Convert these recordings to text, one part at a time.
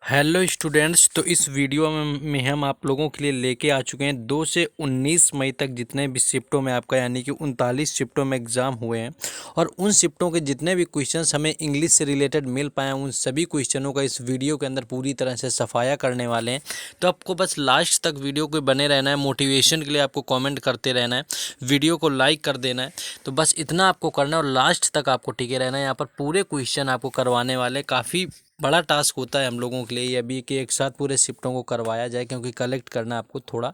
Hello students. तो इस video में हम आप लोगों के लिए लेके आ चुके हैं 2 से 19 मई तक जितने भी शिफ्टों में आपका यानी कि 39 शिफ्टों में एग्ज़ाम हुए हैं और उन शिफ्टों के जितने भी क्वेश्चंस हमें इंग्लिश से रिलेटेड मिल पाए हैं उन सभी क्वेश्चनों का इस वीडियो के अंदर पूरी तरह से सफाया करने वाले हैं। तो आपको बस लास्ट तक वीडियो को बने रहना है। मोटिवेशन के लिए आपको कॉमेंट करते रहना है, वीडियो को लाइक कर देना है। तो बस इतना आपको करना है और लास्ट तक आपको टिके रहना है। यहाँ पर पूरे क्वेश्चन आपको करवाने वाले, काफ़ी बड़ा टास्क होता है हम लोगों के लिए ये अभी कि एक साथ पूरे शिफ्टों को करवाया जाए, क्योंकि कलेक्ट करना आपको थोड़ा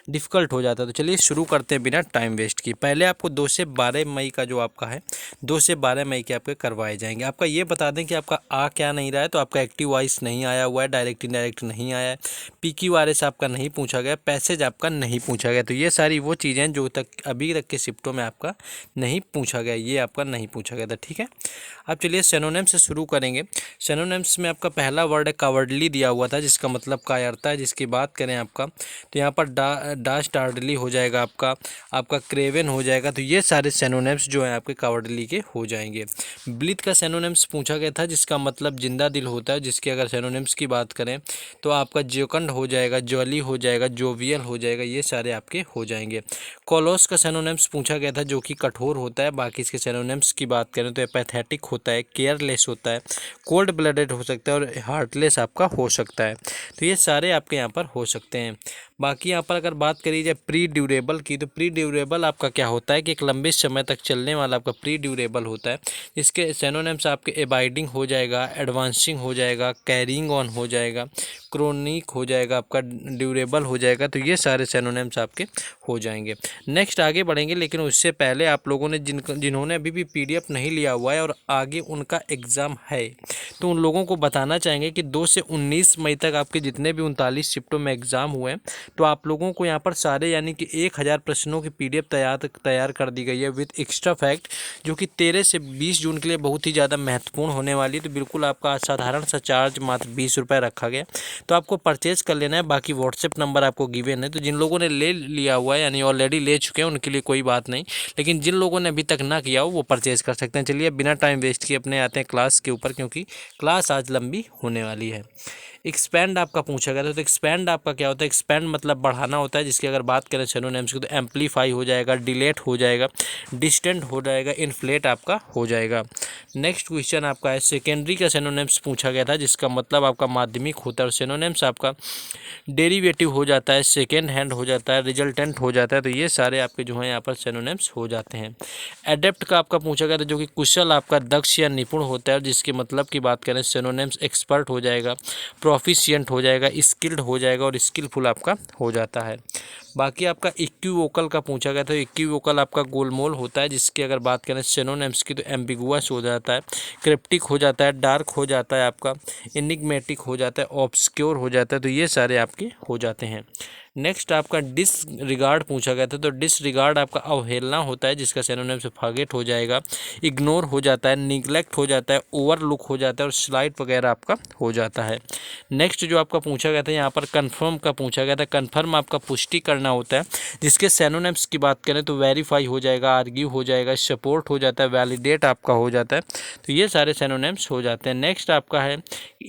डिफ़िकल्ट हो जाता है। तो चलिए शुरू करते हैं बिना टाइम वेस्ट किए। पहले आपको 2 से 12 मई का जो आपका है 2 से 12 मई के आपके करवाए जाएंगे। आपका ये बता दें कि आपका आ क्या नहीं रहा है। तो आपका एक्टिव वॉइस नहीं आया हुआ है, डायरेक्ट इनडायरेक्ट नहीं आया है, PQRS आपका नहीं पूछा गया, पैसेज आपका नहीं पूछा गया। तो ये सारी वो चीज़ें हैं जो तक अभी तक के शिफ्टों में आपका नहीं पूछा गया, ये आपका नहीं पूछा गया था। ठीक है, अब चलिए सिनोनिम से शुरू करेंगे। सिनोनिम्स में आपका पहला वर्ड है कावर्डली दिया हुआ था, जिसका मतलब कायरता है। जिसकी बात करें आपका तो यहाँ पर डास्टार्डली हो जाएगा, आपका क्रेवन हो जाएगा। तो ये सारे सिनोनिम्स जो हैं आपके कावर्डली के हो जाएंगे। ब्लीथ का सिनोनिम्स पूछा गया था, जिसका मतलब जिंदा दिल होता है। जिसके अगर सिनोनिम्स की बात करें तो आपका जोकंड हो जाएगा, जॉली हो जाएगा, जोवियल हो जाएगा, ये सारे आपके हो जाएंगे। कोलोस का सिनोनिम्स पूछा गया था, जो कि कठोर होता है। बाकी इसके सिनोनिम्स की बात करें तो एपैथेटिक होता है, केयरलेस होता है, कोल्ड ब्लडेड हो सकता है और हार्टलेस आपका हो सकता है। तो ये सारे आपके यहाँ पर हो सकते हैं। बाकी यहाँ पर अगर बात करी जाए प्री ड्यूरेबल की, तो प्री ड्यूरेबल आपका क्या होता है कि एक लंबे समय तक चलने वाला आपका प्री ड्यूरेबल होता है। इसके सिनोनिम्स आपके एबाइडिंग हो जाएगा, एडवांसिंग हो जाएगा, कैरिंग ऑन हो जाएगा, क्रोनिक हो जाएगा, आपका ड्यूरेबल हो जाएगा। तो ये सारे सिनोनिम्स आपके हो जाएंगे। नेक्स्ट आगे बढ़ेंगे, लेकिन उससे पहले आप लोगों ने जिन्होंने अभी भी PDF नहीं लिया हुआ है और आगे उनका एग्ज़ाम है, तो उन लोगों को बताना चाहेंगे कि 2 से 19 मई तक आपके जितने भी 39 शिफ्टों में एग्ज़ाम हुए हैं, तो आप लोगों को यहाँ पर सारे यानी कि 1000 प्रश्नों की PDF तैयार कर दी गई है विद एक्स्ट्रा फैक्ट, जो कि 13 से 20 जून के लिए बहुत ही ज़्यादा महत्वपूर्ण होने वाली है। तो बिल्कुल आपका साधारण सा चार्ज मात्र 20 रुपये रखा गया, तो आपको परचेज कर लेना है। बाकी व्हाट्सएप नंबर आपको गिवन है। तो जिन लोगों ने ले लिया हुआ है यानी ऑलरेडी ले चुके हैं उनके लिए कोई बात नहीं, लेकिन जिन लोगों ने अभी तक ना किया हो वो परचेज कर सकते हैं। चलिए बिना टाइम वेस्ट किए अपने आते हैं क्लास के ऊपर, क्योंकि क्लास आज लंबी होने वाली है। एक्सपैंड आपका पूछा गया था, तो एक्सपैंड आपका क्या होता है? एक्सपैंड मतलब बढ़ाना होता है। जिसकी अगर बात करें सिनोनिम्स की तो एम्पलीफाई हो जाएगा, डिलेट हो जाएगा, डिस्टेंट हो जाएगा, इन्फ्लेट आपका हो जाएगा। नेक्स्ट क्वेश्चन आपका है सेकेंडरी का सिनोनिम्स पूछा गया था, जिसका मतलब आपका माध्यमिक होता है। और सिनोनिम्स आपका डेरिवेटिव हो जाता है, सेकेंड हैंड हो जाता है, रिजल्टेंट हो जाता है। तो ये सारे आपके जो हैं यहाँ पर सिनोनिम्स हो जाते हैं। एडेप्ट का आपका पूछा गया था, जो कि कुशल आपका दक्ष या निपुण होता है। जिसके मतलब की बात करें सिनोनिम्स एक्सपर्ट हो जाएगा, प्रोफिशिएंट हो जाएगा, स्किल्ड हो जाएगा और स्किलफुल आपका हो जाता है। बाकी आपका इक्विवोकल का पूछा गया था। इक्विवोकल आपका गोलमोल होता है। जिसकी अगर बात करें सिनोनिम्स की तो एम्बिगुअस हो जाता है, क्रिप्टिक हो जाता है, डार्क हो जाता है, आपका इनिग्मेटिक हो जाता है, ऑब्सक्योर हो जाता है। तो ये सारे आपके हो जाते हैं। नेक्स्ट आपका डिसरिगार्ड पूछा गया था। तो डिसरिगार्ड आपका अवहेलना होता है। जिसका सिनोनिम से फॉरगेट हो जाएगा, इग्नोर हो जाता है, निगलेक्ट हो जाता है, ओवरलुक हो जाता है और स्लाइड वगैरह आपका हो जाता है। नेक्स्ट जो आपका पूछा गया था यहाँ पर कन्फर्म का पूछा गया था। कन्फर्म आपका पुष्टि करना होता है। जिसके सिनोनिम्स की बात करें तो वेरीफाई हो जाएगा, आर्ग्यू हो जाएगा, सपोर्ट हो जाता है, वैलिडेट आपका हो जाता है। तो ये सारे सिनोनिम्स हो जाते हैं। नेक्स्ट आपका है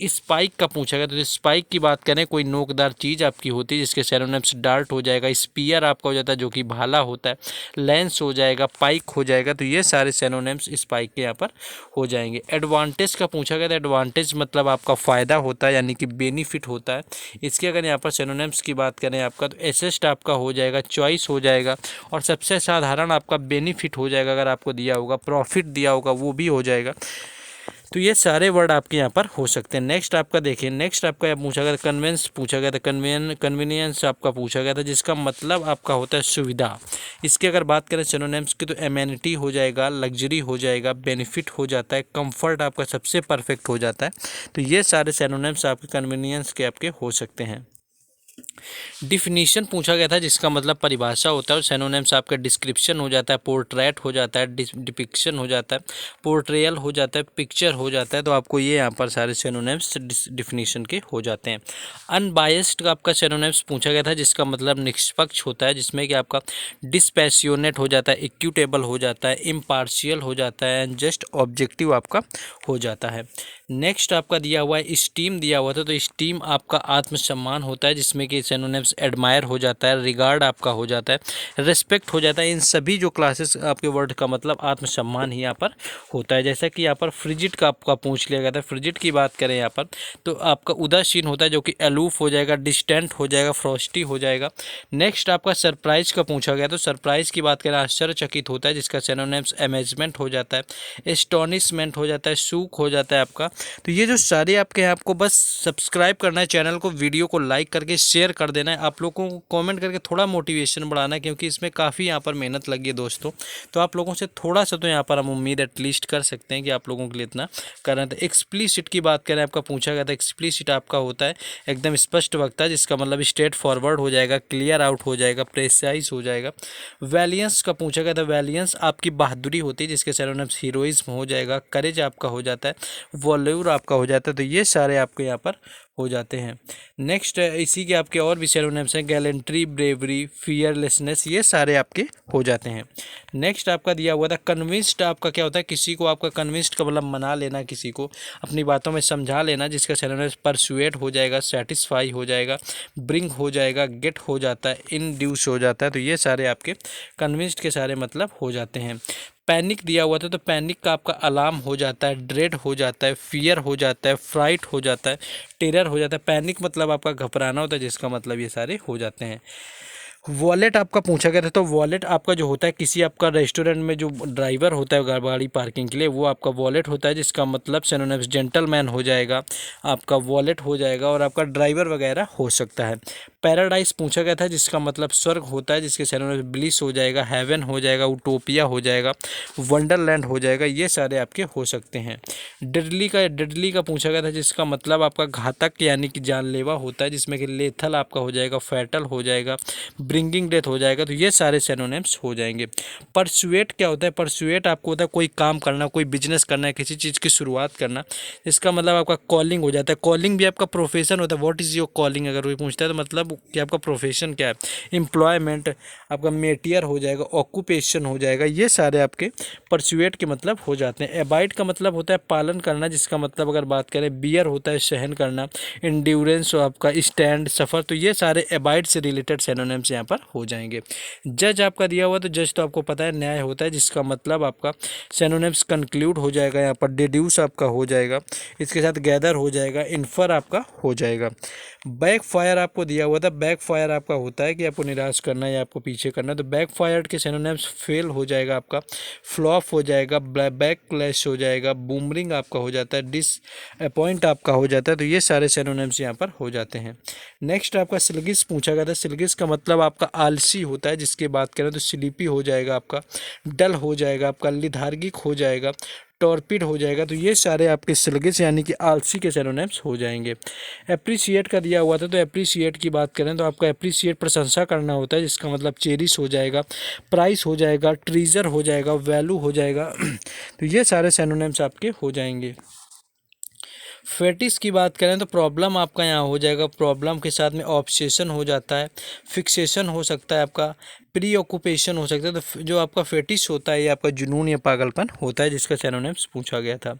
स्पाइक का पूछा गया। तो स्पाइक की बात करें कोई नोकदार चीज़ आपकी होती है। जिसके सिनोनिम्स डार्ट हो जाएगा, स्पीयर आपका हो जाता है जो कि भाला होता है, लेंस हो जाएगा, पाइक हो जाएगा। तो ये सारे सिनोनिम्स स्पाइक के यहाँ पर हो जाएंगे। एडवांटेज का पूछा गया था। एडवांटेज मतलब आपका फ़ायदा होता है यानी कि बेनिफिट होता है। इसके अगर यहाँ पर सिनोनिम्स की बात करें आपका तो एसेस्ट आपका हो जाएगा, चॉइस हो जाएगा और सबसे साधारण आपका बेनिफिट हो जाएगा। अगर आपको दिया होगा प्रॉफिट दिया होगा वो भी हो जाएगा। तो ये सारे वर्ड आपके यहाँ पर हो सकते हैं। नेक्स्ट आपका देखिए, नेक्स्ट आपका यह पूछा गया कन्वेंस पूछा गया था। कन्वीनियंस आपका पूछा गया था, जिसका मतलब आपका होता है सुविधा। इसकी अगर बात करें सिनोनिम्स की तो एमेनिटी हो जाएगा, लग्जरी हो जाएगा, बेनिफिट हो जाता है, कंफर्ट आपका सबसे परफेक्ट हो जाता है। तो ये सारे सिनोनिम्स आपके कन्वीनियंस के आपके हो सकते हैं। डिफिनीशन पूछा गया था, जिसका मतलब परिभाषा होता है। और सिनोनिम्स आपका डिस्क्रिप्शन हो जाता है, पोर्ट्रेट हो जाता है, डिपिक्शन हो जाता है, पोर्ट्रेयल हो जाता है, पिक्चर हो जाता है। तो आपको ये यहाँ पर सारे सिनोनिम्स डिफिनीशन के हो जाते हैं। अनबायस्ड का आपका सिनोनिम्स पूछा गया था, जिसका मतलब निष्पक्ष होता है। जिसमें कि आपका डिस्पैसियोनेट हो जाता है, इक्विटेबल हो जाता है, इम्पार्शियल हो जाता है एंड जस्ट ऑब्जेक्टिव आपका हो जाता है। नेक्स्ट आपका दिया हुआ है स्टीम दिया हुआ था, तो स्टीम आपका आत्मसम्मान होता है, जिसमें कि सिनोनिम्स एडमायर हो जाता है, रिगार्ड आपका हो जाता है, रिस्पेक्ट हो जाता है। इन सभी जो क्लासेस आपके वर्ड का मतलब आत्मसम्मान ही यहाँ पर होता है। जैसा कि यहाँ पर फ्रिजिड का आपका पूछ लिया गया था, फ्रिजिड की बात करें यहाँ पर तो आपका उदासीन होता है, जो कि अलूफ हो जाएगा, डिस्टेंट हो जाएगा, फ्रॉस्टी हो जाएगा। नेक्स्ट आपका सरप्राइज का पूछा गया, तो सरप्राइज की बात करें आश्चर्यचकित होता है, जिसका सिनोनिम्स अमेजमेंट हो जाता है, एस्टोनिशमेंट हो जाता है, सूक हो जाता है आपका। तो ये जो सारे आपके हैं, आपको बस सब्सक्राइब करना है चैनल को, वीडियो को लाइक करके शेयर कर देना है, आप लोगों को कमेंट करके थोड़ा मोटिवेशन बढ़ाना है, क्योंकि इसमें काफ़ी यहाँ पर मेहनत लगी है दोस्तों। तो आप लोगों से थोड़ा सा तो यहाँ पर हम उम्मीद एटलीस्ट कर सकते हैं कि आप लोगों के लिए इतना कर रहे थे। एक्सप्लिसिट की बात करें, आपका पूछा गया था, एक्सप्लिसिट आपका होता है एकदम स्पष्ट वक्ता, जिसका मतलब स्ट्रेट फॉरवर्ड हो जाएगा, क्लियर आउट हो जाएगा, प्रेसाइज हो जाएगा। वैलियंस का पूछा गया था, वैलियंस आपकी बहादुरी होती है, जिसके सिनोनिम्स हीरोइज्म हो जाएगा, करेज आपका हो जाता है, वॉल्यूर आपका हो जाता है। तो ये सारे आपके यहाँ पर हो जाते हैं। नेक्स्ट इसी के आपके और भी सिनोनिम्स हैं, गैलेंट्री, ब्रेवरी, फियरलेसनेस, ये सारे आपके हो जाते हैं। नेक्स्ट आपका दिया हुआ था कन्विंस्ड, आपका क्या होता है, किसी को आपका कन्विंस्ड का मतलब मना लेना, किसी को अपनी बातों में समझा लेना, जिसका सिनोनिम्स परसुएट हो जाएगा, सेटिस्फाई हो जाएगा, ब्रिंग हो जाएगा, गेट हो जाता है, इंड्यूस हो जाता है। तो ये सारे आपके कन्विंस्ड के सारे मतलब हो जाते हैं। पैनिक दिया हुआ था, तो पैनिक का आपका अलार्म हो जाता है, ड्रेड हो जाता है, फियर हो जाता है, फ्राइट हो जाता है, टेरर हो जाता है। पैनिक मतलब आपका घबराना होता है, जिसका मतलब ये सारे हो जाते हैं। वॉलेट आपका पूछा गया था, तो वॉलेट आपका जो होता है, किसी आपका रेस्टोरेंट में जो ड्राइवर होता है गाड़ी पार्किंग के लिए, वो आपका वॉलेट होता है, जिसका मतलब सिनोनिम्स जेंटलमैन हो जाएगा, आपका वॉलेट हो जाएगा, और आपका ड्राइवर वगैरह हो सकता है। पैराडाइज पूछा गया था, जिसका मतलब स्वर्ग होता है, जिसके सिनोनिम्स ब्लिस हो जाएगा, हेवन हो जाएगा, उटोपिया हो जाएगा, वंडरलैंड हो जाएगा। ये सारे आपके हो सकते हैं। डेडली का पूछा गया था, जिसका मतलब आपका घातक यानी कि जानलेवा होता है, जिसमें कि लेथल आपका हो जाएगा, फैटल हो जाएगा, ब्रिंगिंग डेथ हो जाएगा। तो ये सारे सिनोनिम्स हो जाएंगे। परसुएट क्या होता है, परसुएट आपको होता है कोई काम करना, कोई बिजनेस करना है, किसी चीज़ की शुरुआत करना, इसका मतलब आपका कॉलिंग हो जाता है। कॉलिंग भी आपका प्रोफेशन होता है, व्हाट इज़ योर कॉलिंग अगर कोई पूछता है तो मतलब कि आपका प्रोफेशन क्या है। एम्प्लॉयमेंट आपका मेटियर हो जाएगा, ऑक्यूपेशन हो जाएगा। ये सारे आपके परसुएट के मतलब हो जाते हैं। एबाइड का मतलब होता है पालन करना, जिसका मतलब अगर बात करें बियर होता है सहन करना, इंड्योरेंस आपका स्टैंड, सफ़र। तो ये सारे एबाइड से रिलेटेड सिनोनिम्स यहाँ पर हो जाएंगे। जज आपका दिया हुआ, तो जज तो आपको पता है न्याय होता है, जिसका मतलब आपका सिनोनिम्स कंक्लूड हो जाएगा, यहाँ पर डिड्यूस आपका हो जाएगा, इसके साथ गैदर हो जाएगा, इन्फर आपका हो जाएगा। बैक फायर आपको दिया हुआ था, बैक फायर आपका होता है कि आपको निराश करना है या आपको पीछे करना है। तो बैक फायर्ड के सिनोनिम्स फेल हो जाएगा, आपका फ्लॉप हो जाएगा, बैक क्लैश हो जाएगा, बूमरिंग आपका हो जाता है, डिसअपॉइंट आपका हो जाता है। तो ये सारे सिनोनिम्स यहाँ पर हो जाते हैं। नेक्स्ट आपका सिल्गिस पूछा गया था, सिल्गिस का मतलब आपका आलसी होता है, जिसकी बात करें तो स्लीपी हो जाएगा, आपका डल हो जाएगा, आपका लिथार्गिक हो जाएगा, टॉर्पिड हो जाएगा। तो ये सारे आपके सिल्गिस यानी कि आलसी के सिनोनिम्स हो जाएंगे। एप्रिसिएट का दिया हुआ था, तो एप्रिसिएट की बात करें तो आपका एप्रिसिएट प्रशंसा करना होता है, जिसका मतलब चेरिश हो जाएगा, प्राइस हो जाएगा, ट्रीजर हो जाएगा, वैल्यू हो जाएगा। तो ये सारे सिनोनिम्स आपके हो जाएंगे। फेटिस की बात करें तो प्रॉब्लम आपका यहाँ हो जाएगा, प्रॉब्लम के साथ में ऑब्सेशन हो जाता है, फिक्सेशन हो सकता है, आपका प्री ऑक्यूपेशन हो सकता है। तो जो आपका फेटिस होता है ये आपका जुनून या पागलपन होता है, जिसका सिनोनिम्स पूछा गया था।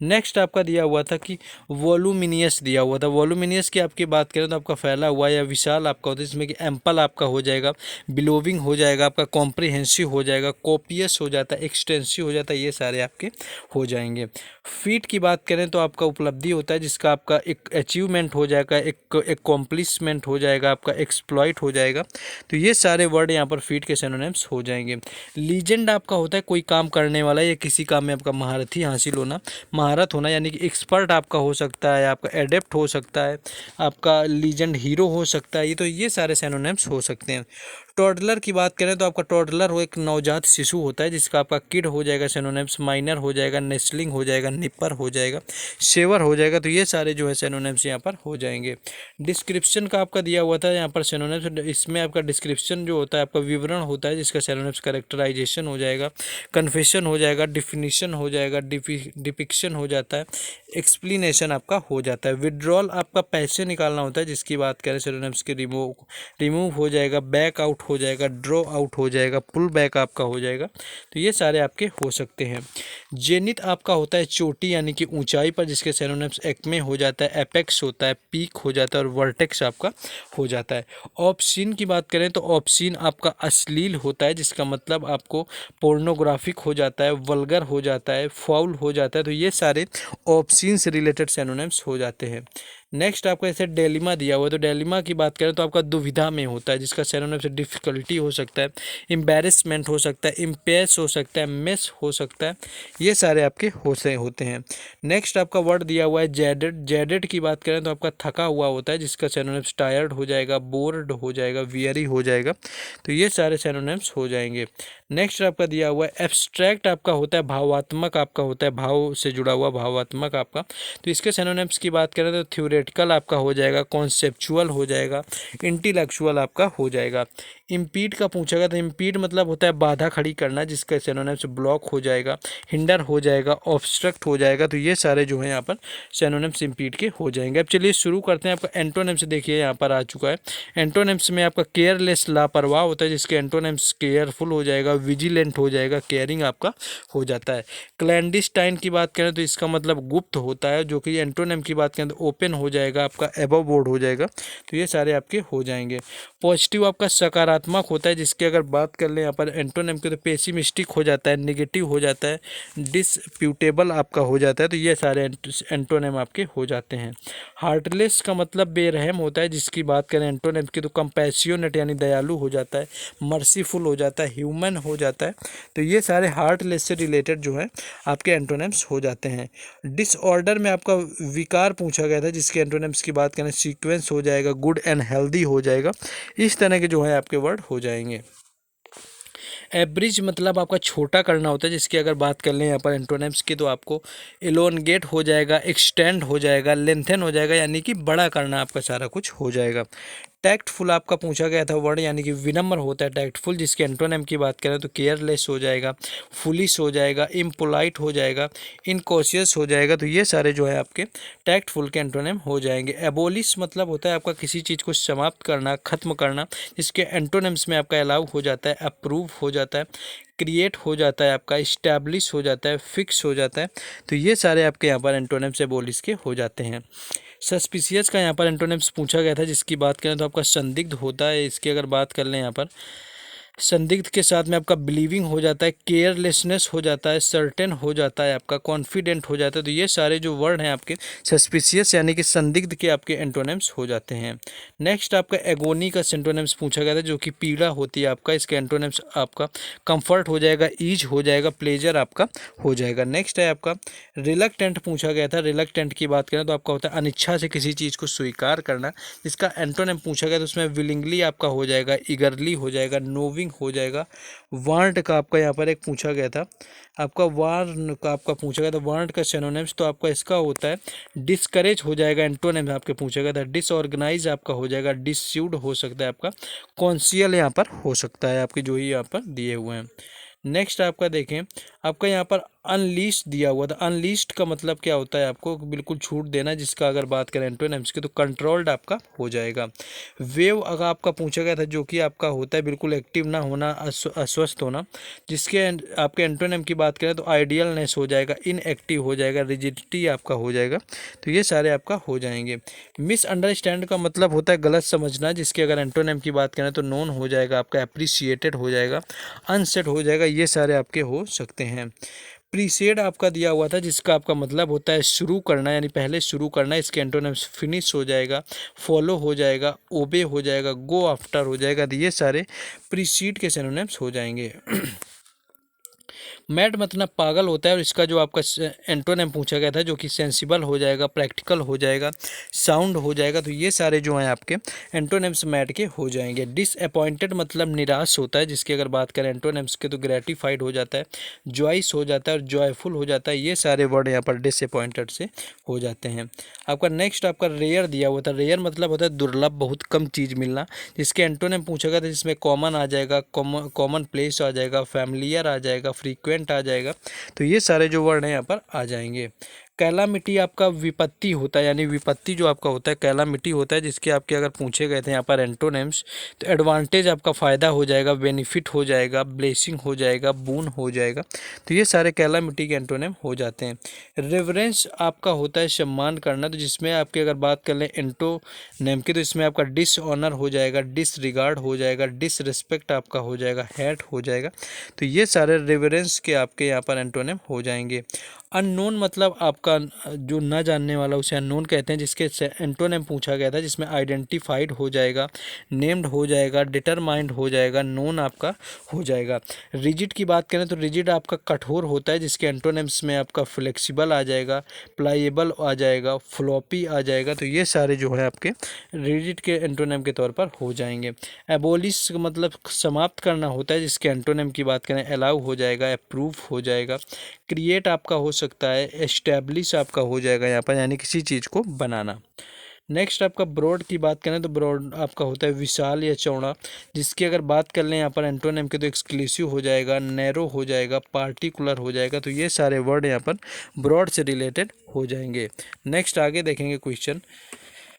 नेक्स्ट आपका दिया हुआ था कि वॉल्यूमिनियस दिया हुआ था। वॉल्यूमिनियस की आपकी बात करें तो आपका फैला हुआ या विशाल आपका होता है, जिसमें कि एम्पल आपका हो जाएगा, बिलोविंग हो जाएगा, आपका कॉम्प्रिहेंसिव हो जाएगा, कोपियस हो जाता है, एक्सटेंसिव हो जाता है। ये सारे आपके हो जाएंगे। फीट की बात करें तो आपका उपलब्धि होता है, जिसका आपका एक अचीवमेंट हो जाएगा, एक अकॉम्प्लिशमेंट हो जाएगा, आपका एक्सप्लॉइट हो जाएगा। तो ये सारे वर्ड यहाँ पर फीट के सिनोनिम्स हो जाएंगे। लीजेंड आपका होता है कोई काम करने वाला या किसी काम में आपका महारथी हासिल होना, महारत होना, यानी कि एक्सपर्ट आपका हो सकता है, आपका एडेप्ट हो सकता है, आपका लीजेंड हीरो हो सकता है। ये तो ये सारे सिनोनिम्स हो सकते हैं। टॉडलर की बात करें तो आपका टॉडलर वो एक नवजात शिशु होता है, जिसका आपका किड हो जाएगा सिनोनिम्स, माइनर हो जाएगा, नेस्लिंग हो जाएगा, निपर हो जाएगा, शेवर हो जाएगा। तो ये सारे जो है सिनोनिम्स यहाँ पर हो जाएंगे। डिस्क्रिप्शन का आपका दिया हुआ था यहाँ पर सिनोनिम्स, इसमें आपका डिस्क्रिप्शन जो होता है आपका विवरण होता है, जिसका सिनोनिम्स कैरेक्टराइजेशन हो जाएगा, कन्फेशन हो जाएगा, डिफिनीशन हो जाएगा, डिपिक्शन हो जाता है, एक्सप्लेनेशन आपका हो जाता है। विड्रॉल आपका पैसे निकालना होता है, जिसकी बात करें सिनोनिम्स के रिमूव हो जाएगा, बैक आउट हो जाएगा, ड्रॉ आउट हो जाएगा, पुल बैक आपका हो जाएगा। तो ये सारे आपके हो सकते हैं। जेनिथ आपका होता है चोटी यानी कि ऊंचाई पर, जिसके सिनोनिम्स एक्मे हो जाता है, एपेक्स होता है, पीक हो जाता है और वर्टेक्स आपका हो जाता है। ऑब्सीन की बात करें तो ऑब्सीन आपका अश्लील होता है, जिसका मतलब आपको पोर्नोग्राफिक हो जाता है, वल्गर हो जाता है, फाउल हो जाता है। तो ये सारे ऑब्सीन से रिलेटेड सिनोनिम्स हो जाते हैं। नेक्स्ट आपका ऐसे डेलिमा दिया हुआ है, तो डेलिमा की बात करें तो आपका दुविधा में होता है, जिसका सिनोनिम से डिफिकल्टी हो सकता है, एम्बैरेसमेंट हो सकता है, इम्पेस हो सकता है, मेस हो सकता है। ये सारे आपके होते हैं। नेक्स्ट आपका वर्ड दिया हुआ है जेडेड। जेडेड की बात करें तो आपका थका हुआ होता है, जिसका सिनोनिम्स टायर्ड हो जाएगा, बोर्ड हो जाएगा, वियरी हो जाएगा। तो ये सारे सिनोनिम्स हो जाएंगे। नेक्स्ट आपका दिया हुआ है एब्स्ट्रैक्ट आपका होता है भावात्मक, आपका होता है भाव से जुड़ा हुआ भावात्मक आपका। तो इसके सिनोनिम्स की बात करें तो थ्योरेटिकल आपका हो जाएगा, कॉन्सेप्चुअल हो जाएगा, इंटेलेक्चुअल आपका हो जाएगा। इम्पीड का पूछा गया तो इम्पीड मतलब होता है बाधा खड़ी करना, जिसका सिनोनिम्स ब्लॉक हो जाएगा, हिंडर हो जाएगा, ऑब्स्ट्रक्ट हो जाएगा। तो ये सारे जो है यहाँ पर सिनोनिम्स इम्पीड के हो जाएंगे। अब चलिए शुरू करते हैं। आपका एंटोनिम्स देखिए यहाँ पर आ चुका है। एंटोनिम्स में आपका केयरलेस लापरवाह होता है, जिसके एंटोनिम्स केयरफुल हो जाएगा, विजिलेंट हो जाएगा, केयरिंग आपका हो जाता है। क्लैंडिस्टाइन की बात करें तो इसका मतलब गुप्त होता है, जो कि एंटोनिम की बात करें तो ओपन हो जाएगा, आपका एबव बोर्ड हो जाएगा। तो ये सारे आपके हो जाएंगे। पॉजिटिव आपका सकारात्मक होता है, जिसकी अगर बात कर लें यहाँ पर एंटोनिम के तो पेसिमिस्टिक हो जाता है, नेगेटिव हो जाता है, डिस्प्यूटेबल आपका हो जाता है। तो ये सारे एंटोनिम आपके हो जाते हैं। हार्टलेस का मतलब बेरहम होता है, जिसकी बात करें एंटोनिम की तो कंपैसियोनेट यानी दयालु हो जाता है, मर्सीफुल हो जाता है, ह्यूमन हो जाता है। तो ये सारे हार्टलेस से रिलेटेड जो है आपके एंटोनिम्स हो जाते हैं। डिसऑर्डर में आपका विकार पूछा गया था, जिसके एंटोनिम्स की बात करें सीक्वेंस हो जाएगा, गुड एंड हेल्दी हो जाएगा। इस तरह के जो है आपके वर्ड हो जाएंगे। एवरेज मतलब आपका छोटा करना होता है, जिसकी अगर बात कर लें यहाँ पर एंटोनिम्स की तो आपको एलोनगेट हो जाएगा, एक्सटेंड हो जाएगा, लेंथन हो जाएगा, यानी कि बड़ा करना आपका सारा कुछ हो जाएगा। टैक्टफुल आपका पूछा गया था वर्ड, यानी कि विनम्र होता है टैक्टफुल, जिसके एंटोनिम की बात करें तो केयरलेस हो जाएगा, फुलिश हो जाएगा, इम्पोलाइट हो जाएगा, इनकॉशियस हो जाएगा। तो ये सारे जो है आपके टैक्टफुल के एंटोनिम हो जाएंगे। एबोलिश मतलब होता है आपका किसी चीज़ को समाप्त करना, खत्म करना, जिसके एंटोनिम्स में आपका अलाउ हो जाता है, अप्रूव हो जाता है, क्रिएट हो जाता है, आपका इस्टेब्लिश हो जाता है, फिक्स हो जाता है। तो ये सारे आपके यहाँ पर एंटोनिम्स एबोलिश के हो जाते हैं। सस्पिशियस का यहाँ पर एंटोनिम्स पूछा गया था, जिसकी बात करें तो आपका संदिग्ध होता है। इसकी अगर बात कर लें यहाँ पर संदिग्ध के साथ में आपका बिलीविंग हो जाता है, केयरलेसनेस हो जाता है, सर्टेन हो जाता है, आपका कॉन्फिडेंट हो जाता है। तो ये सारे जो वर्ड हैं आपके सस्पिशियस यानी कि संदिग्ध के आपके एंटोनिम्स हो जाते हैं। नेक्स्ट आपका एगोनी का एंटोनिम्स पूछा गया था, जो कि पीड़ा होती है आपका। इसके एंटोनिम्स आपका कंफर्ट हो जाएगा, ईज हो जाएगा, प्लेजर आपका हो जाएगा। नेक्स्ट है आपका रिलक्टेंट पूछा गया था। रिलक्टेंट की बात करें तो आपका होता है अनिच्छा से किसी चीज़ को स्वीकार करना। जिसका एंटोनिम पूछा गया तो उसमें विलिंगली आपका हो जाएगा, ईगरली हो जाएगा, नोविंग हो जाएगा। वांट का आपका यहाँ पर एक पूछा गया था, आपका वार्न का आपका पूछा गया था। वांट का सिनोनिम्स तो आपका इसका होता है डिस्करेज हो जाएगा, एंटोनिम आपके पूछा गया था। डिसऑर्गेनाइज आपका हो जाएगा, डिस्यूड हो सकता है, आपका कॉन्सियल यहाँ पर हो सकता है, आपके जो ही यहाँ पर दिए हुए हैं। नेक्स्ट आपका देखें, आपका यहाँ पर अनलीस्ट दिया हुआ था। अनलीस्ट का मतलब क्या होता है, आपको बिल्कुल छूट देना, जिसका अगर बात करें एंटोनिम्स की तो कंट्रोल्ड आपका हो जाएगा। वेव अगर आपका पूछा गया था, जो कि आपका होता है बिल्कुल एक्टिव ना होना, अस्वस्थ होना। जिसके आपके एंटोनिम की बात करें तो आइडियलनेस हो जाएगा, इनएक्टिव हो जाएगा, रिजिडिटी आपका हो जाएगा। तो ये सारे आपका हो जाएंगे। मिसअंडरस्टैंड का मतलब होता है गलत समझना, जिसके अगर एंटोनिम की बात करें तो नोन हो जाएगा, आपका अप्रिसिएटेड हो जाएगा, अनसेट हो जाएगा। ये सारे आपके हो सकते हैं। प्रीसेड आपका दिया हुआ था, जिसका आपका मतलब होता है शुरू करना, यानी पहले शुरू करना। इसके एंटोनिम्स फिनिश हो जाएगा, फॉलो हो जाएगा, ओबे हो जाएगा, गो आफ्टर हो जाएगा। तो ये सारे प्रीसीड के सिनोनिम्स हो जाएंगे। मैड मतलब पागल होता है, और इसका जो आपका एंटोनिम पूछा गया था, जो कि सेंसिबल हो जाएगा, प्रैक्टिकल हो जाएगा, साउंड हो जाएगा। तो ये सारे जो हैं आपके एंटोनिम्स मैड के हो जाएंगे। डिसअपॉइंटेड मतलब निराश होता है, जिसकी अगर बात करें एंटोनिम्स के तो ग्रेटिफाइड हो जाता है, जॉइस हो जाता है और जॉयफुल हो जाता है। ये सारे वर्ड यहाँ पर डिसअपॉइंटेड से हो जाते हैं। आपका नेक्स्ट आपका रेयर दिया हुआ था। रेयर मतलब होता है दुर्लभ, बहुत कम चीज़ मिलना। जिसके एंटोनिम पूछा गया था, जिसमें कॉमन आ जाएगा, कॉमन प्लेस आ जाएगा, फैमिलियर आ जाएगा, फ्रीक्वेंट आ जाएगा। तो ये सारे जो वर्ड हैं यहाँ पर आ जाएंगे। कैलामिटी आपका विपत्ति होता है, यानी विपत्ति जो आपका होता है कैलामिटी होता है, जिसके आपके अगर पूछे गए थे यहाँ पर एंटोनिम्स, तो एडवांटेज आपका फ़ायदा हो जाएगा, बेनिफिट हो जाएगा, ब्लेसिंग हो जाएगा, बून हो जाएगा। तो ये सारे कैलामिटी के एंटोनिम हो जाते हैं। रेवरेंस आपका होता है सम्मान करना, तो जिसमें आपकी अगर बात कर लें एंटोनिम की, तो इसमें आपका डिसऑनर हो जाएगा, डिसरिगार्ड हो जाएगा, डिसरिस्पेक्ट आपका हो जाएगा, हैट हो जाएगा। तो ये सारे रेवरेंस के आपके यहाँ पर एंटोनिम हो जाएंगे। अननोन मतलब आपका जो ना जानने वाला उसे अननोन कहते हैं, जिसके एंटोनिम पूछा गया था, जिसमें आइडेंटिफाइड हो जाएगा, नेम्ड हो जाएगा, डिटरमाइंड हो जाएगा, नोन आपका हो जाएगा। रिजिड की बात करें तो रिजिड आपका कठोर होता है, जिसके एंटोनिम्स में आपका फ्लेक्सिबल आ जाएगा, प्लाइएबल आ जाएगा, फ्लॉपी आ जाएगा। तो ये सारे जो है आपके रिजिड के एंटोनिम के तौर पर हो जाएंगे। एबोलिश मतलब समाप्त करना होता है, जिसके एंटोनिम की बात करें अलाउ हो जाएगा, अप्रूव हो जाएगा। क्रिएट आपका हो सकता है, एस्टैब्लिश आपका हो जाएगा यहाँ पर, यानी किसी चीज़ को बनाना। नेक्स्ट आपका ब्रॉड की बात करें तो ब्रॉड आपका होता है विशाल या चौड़ा, जिसकी अगर बात कर लें यहाँ पर एंटोनिम के, तो एक्सक्लूसिव हो जाएगा, नैरो हो जाएगा, पार्टिकुलर हो जाएगा। तो ये सारे वर्ड यहाँ पर ब्रॉड से रिलेटेड हो जाएंगे। नेक्स्ट आगे देखेंगे क्वेश्चन।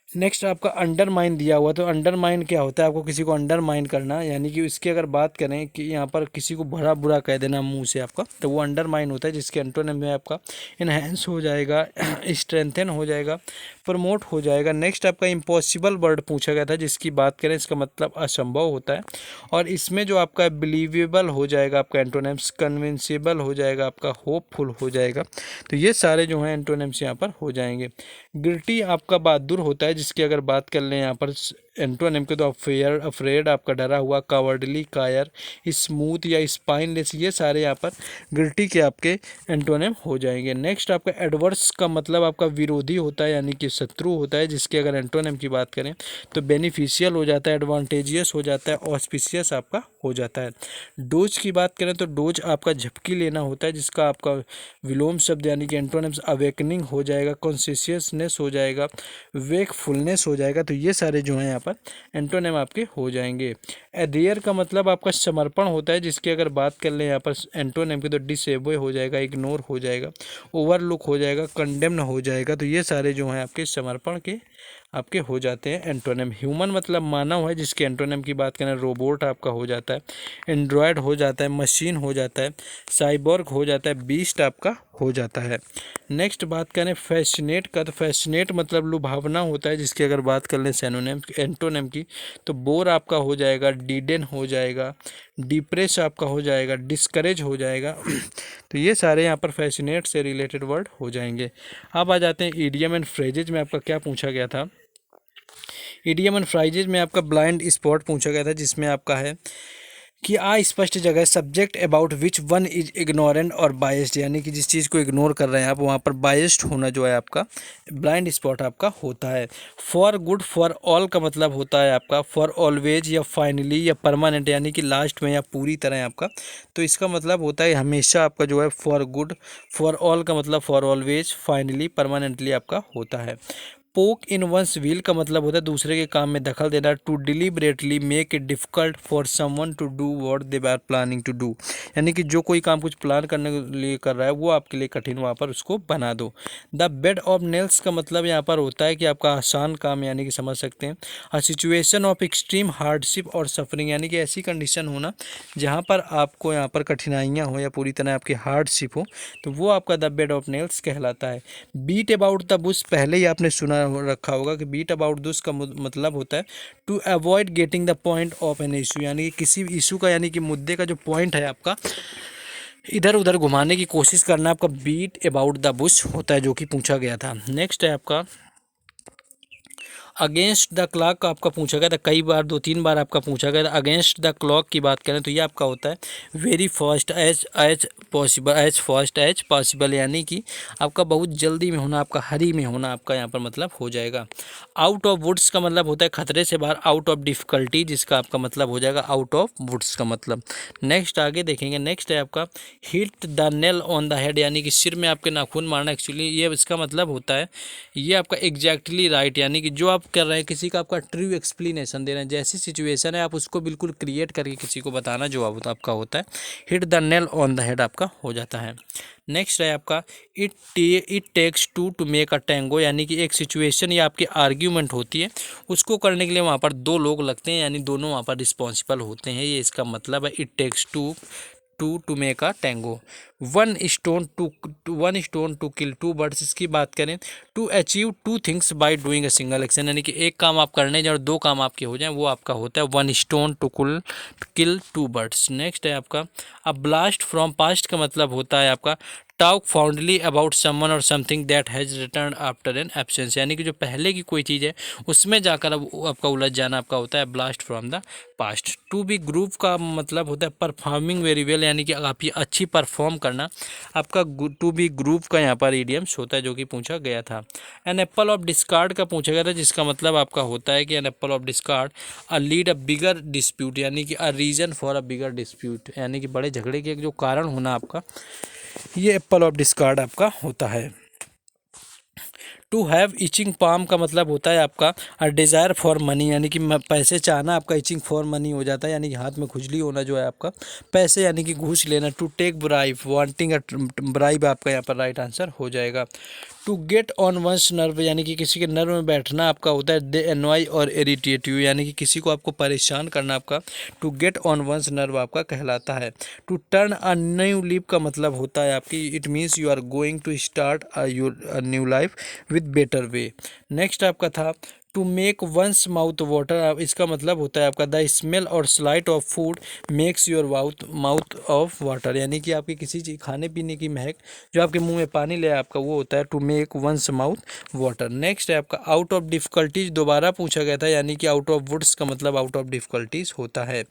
नेक्स्ट आपका अंडरमाइन दिया हुआ, तो अंडरमाइन क्या होता है, आपको किसी को अंडरमाइन करना, यानी कि इसकी अगर बात करें कि यहाँ पर किसी को भरा बुरा कह देना मुंह से आपका, तो वो अंडरमाइन होता है, जिसके एंटोनिम में आपका इनहेंस हो जाएगा, स्ट्रेंथन हो जाएगा, प्रमोट हो जाएगा। नेक्स्ट आपका इम्पॉसिबल वर्ड पूछा गया था, जिसकी बात करें इसका मतलब असंभव होता है, और इसमें जो आपका बिलीवेबल हो जाएगा आपका एंटोनिम्स, कन्विंसेबल हो जाएगा आपका, होपफुल हो जाएगा। तो ये सारे जो हैं एंटोनिम्स यहाँ पर हो जाएंगे। गिल्टी आपका बहादुर होता है, जिसकी अगर बात कर लें यहाँ पर एंटोनिम के, तो अफेयर अफ्रेड आपका डरा हुआ, कावर्डली कायर, स्मूथ या स्पाइनलेस, ये सारे यहाँ पर गिल्टी के आपके एंटोनिम हो जाएंगे। नेक्स्ट आपका एडवर्स का मतलब आपका विरोधी होता है, यानी कि शत्रु होता है, जिसके अगर एंटोनिम की बात करें तो बेनिफिशियल हो जाता है, एडवांटेजियस हो जाता है, ऑस्पिशियस आपका हो जाता है। डोज की बात करें तो डोज आपका झपकी लेना होता है, जिसका आपका विलोम शब्द यानी कि एंटोनिम्स अवेकनिंग हो जाएगा, कॉन्शियसनेस हो जाएगा, वेकफुलनेस हो जाएगा। तो ये सारे जो हैं यहाँ पर एंटोनिम आपके हो जाएंगे। एडियर का मतलब आपका समर्पण होता है, जिसकी अगर बात कर लें यहाँ पर एंटोनिम की, तो डिसेबल हो जाएगा, इग्नोर हो जाएगा, ओवरलुक हो जाएगा, कंडेम्न हो जाएगा। तो ये सारे जो हैं आपके समर्पण के आपके हो जाते हैं एंटोनिम। ह्यूमन मतलब मानव है, जिसके एंटोनिम की बात करें रोबोट आपका हो जाता है, एंड्रॉयड हो जाता है, मशीन हो जाता है, साइबोर्ग हो जाता है, बीस्ट आपका हो जाता है। नेक्स्ट बात करें फैसिनेट का, तो फैसिनेट मतलब लुभावना होता है, जिसकी अगर बात कर लें सैनोनिम एंटोनिम की, तो बोर आपका हो जाएगा, डीडन हो जाएगा, डिप्रेस आपका हो जाएगा, डिस्करेज हो जाएगा। तो ये सारे यहाँ पर फैसिनेट से रिलेटेड वर्ड हो जाएंगे। अब आ जाते हैं ईडियम एंड फ्रेजेज में। आपका क्या पूछा गया था, ईडियम एंड फ्राइजेज में आपका ब्लाइंड स्पॉट पूछा गया था, जिसमें आपका है कि अस्पष्ट जगह, subject about which one is ignorant और बायस्ड, यानी कि जिस चीज़ को इग्नोर कर रहे हैं आप, वहाँ पर बायस्ड होना जो है आपका ब्लाइंड स्पॉट आपका होता है। फॉर गुड फॉर ऑल का मतलब होता है आपका फॉर ऑलवेज या फाइनली या परमानेंट, यानी कि लास्ट में या पूरी तरह आपका। तो इसका मतलब होता है हमेशा आपका जो है फॉर गुड, फॉर ऑल का मतलब फॉर ऑलवेज, फाइनली, परमानेंटली आपका होता है। पोक इन वंस व्हील का मतलब होता है दूसरे के काम में दखल देना, to deliberately make it difficult for someone to do what they are planning to do, यानी कि जो कोई काम कुछ प्लान करने के लिए कर रहा है वो आपके लिए कठिन वहाँ पर उसको बना दो। द बेड ऑफ नेल्स का मतलब यहाँ पर होता है कि आपका आसान काम, यानी कि समझ सकते हैं। A situation of extreme hardship और सफरिंग, यानी कि ऐसी कंडीशन होना जहाँ पर आपको यहाँ पर कठिनाइयाँ हो या पूरी तरह आपकी हार्डशिप हो, तो वो आपका द बेड ऑफ नेल्स कहलाता है। बीट अबाउट द बुश, पहले ही आपने सुना रखा होगा कि बीट अबाउट दिस का मतलब होता है to avoid getting the point of an issue, यानी कि किसी इशू का, यानी कि मुद्दे का जो पॉइंट है आपका इधर उधर घुमाने की कोशिश करना, आपका बीट अबाउट द बुश होता है, जो कि पूछा गया था। नेक्स्ट है आपका अगेंस्ट द क्लॉक का आपका पूछा गया था, कई बार 2-3 बार आपका पूछा गया था। अगेंस्ट द क्लॉक की बात करें तो ये आपका होता है very fast as possible, as fast as possible, यानी कि आपका बहुत जल्दी में होना, आपका हरी में होना आपका यहाँ पर मतलब हो जाएगा। आउट ऑफ वुड्स का मतलब होता है खतरे से बाहर, आउट ऑफ डिफिकल्टी, जिसका आपका मतलब हो जाएगा आउट ऑफ वुड्स का मतलब। नेक्स्ट आगे देखेंगे। नेक्स्ट है आपका hit the nail on the head, यानी कि सिर में आपके नाखून मारना। एक्चुअली ये इसका मतलब होता है ये आपका एग्जैक्टली राइट, यानी कि जो आप कर रहे हैं, किसी का आपका ट्रू एक्सप्लेनेशन दे रहे हैं, जैसी सिचुएशन है आप उसको बिल्कुल क्रिएट करके किसी को बताना जो आपका होता है hit the nail on the head आपका हो जाता है। नेक्स्ट है आपका it takes two to make a tango, यानी कि एक सिचुएशन या आपकी आर्ग्यूमेंट होती है उसको करने के लिए वहाँ पर दो लोग लगते हैं, यानी दोनों वहाँ पर रिस्पॉन्सिबल होते हैं, ये इसका मतलब है it takes two make a tango. One stone to kill two birds, इसकी बात करें to achieve two things by doing a single action, यानी कि एक काम आप करने जाए और दो काम आपके हो जाएं, वो आपका होता है one stone to kill two birds. Next है आपका अ ब्लास्ट फ्रॉम पास्ट, का मतलब होता है आपका टॉक फाउंडली अबाउट समवन और something that has return after an absence, यानी कि जो पहले की कोई चीज़ है उसमें जाकर अब आपका उलझ जाना आपका होता है blast from the past. To be group का मतलब होता है परफॉर्मिंग वेरी वेल, यानी कि काफ़ी अच्छी परफॉर्म करना, आपका टू बी ग्रुप का यहाँ पर इडियम्स होता है जो कि पूछा गया था। एन एप्पल ऑफ डिस्कार्ड का पूछा गया था, जिसका मतलब आपका होता है कि an apple of discord a lead a bigger dispute, यानी कि a reason for a bigger dispute, यानी कि बड़े झगड़े के जो कारण होना आपका, ये एप्पल ऑफ डिस्कार्ड आपका होता है। टू हैव इचिंग पाम का मतलब होता है आपका डिज़ायर फॉर मनी, यानी कि पैसे चाहना, आपका इचिंग फॉर मनी हो जाता है, यानी कि हाथ में खुजली होना जो है आपका पैसे, यानी कि घूस लेना। To take bribe, wanting a bribe आपका यहाँ पर राइट आंसर हो जाएगा। To get on one's nerve, यानी कि किसी के नर्व में बैठना आपका होता है दे एनॉय और इरिटेट यू, यानी कि किसी को आपको परेशान करना आपका to get on one's nerve आपका कहलाता है। To turn a new leaf का मतलब होता है आपकी it means you are going to start a new life with better way. Next आपका था to make one's mouth water, इसका मतलब होता है आपका द स्मेल और slight of food makes your mouth of water, यानी कि आपकी किसी चीज़ खाने पीने की महक जो आपके मुंह में पानी ले आपका वो होता है to make one's mouth water. Next है आपका आउट ऑफ डिफिकल्टीज, दोबारा पूछा गया था, यानी कि आउट ऑफ वुड्स का मतलब आउट ऑफ डिफिकल्टीज होता है।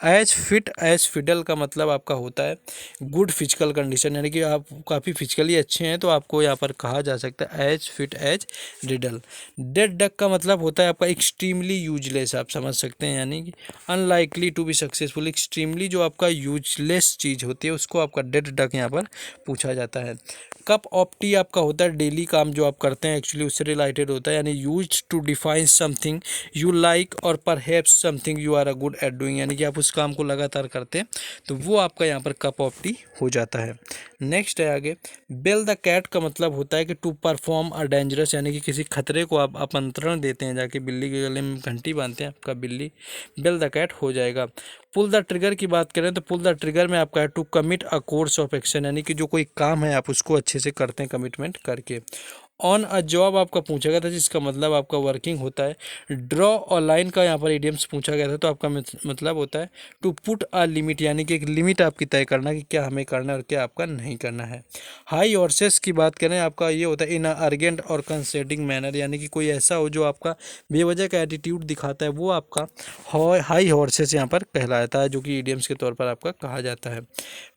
एज फिट एज फिडल का मतलब आपका होता है गुड फिजिकल कंडीशन, यानी कि आप काफ़ी फिजिकली अच्छे हैं तो आपको यहाँ पर कहा जा सकता है as fit as riddle. Dead duck का मतलब होता है आपका एक्सट्रीमली यूजलेस, आप समझ सकते हैं, यानी कि unlikely to be successful, extremely जो आपका यूजलेस चीज़ होती है उसको आपका डेड डक यहाँ पर पूछा जाता है। कप ऑफ टी आपका होता है डेली काम जो आप करते हैं एक्चुअली उससे रिलेटेड होता है, यानी use to define something you like और perhaps something you are a good at doing, यानी कि आप उस काम को लगातार करते हैं तो वो आपका यहाँ पर कप ऑफ टी हो जाता है। नेक्स्ट है आगे बेल द कैट का मतलब होता है कि टू परफॉर्म अ डेंजरस, यानी कि किसी खतरे को आप आमंत्रण देते हैं, जाके बिल्ली के गले में घंटी बांधते हैं, आपका बिल्ली बेल द कैट हो जाएगा। पुल द ट्रिगर की बात करें तो पुल द ट्रिगर में आपका है to commit a course of action, यानी कि जो कोई काम है आप उसको अच्छे से करते हैं कमिटमेंट करके। ऑन अ जॉब आपका पूछा गया था, जिसका मतलब आपका वर्किंग होता है। ड्रॉ और लाइन का यहाँ पर इडियम्स पूछा गया था तो आपका मतलब होता है टू पुट अ लिमिट, यानी कि एक लिमिट आपकी तय करना कि क्या हमें करना है और क्या आपका नहीं करना है। हाई हॉर्सेस की बात करें आपका ये होता है इन अर्जेंट और कंसेडिंग मैनर, यानी कि कोई ऐसा हो जो आपका बेवजह का एटीट्यूड दिखाता है वो आपका हाई हॉर्सेस यहाँ पर कहलाता है, जो कि इडियम्स के तौर पर आपका कहा जाता है।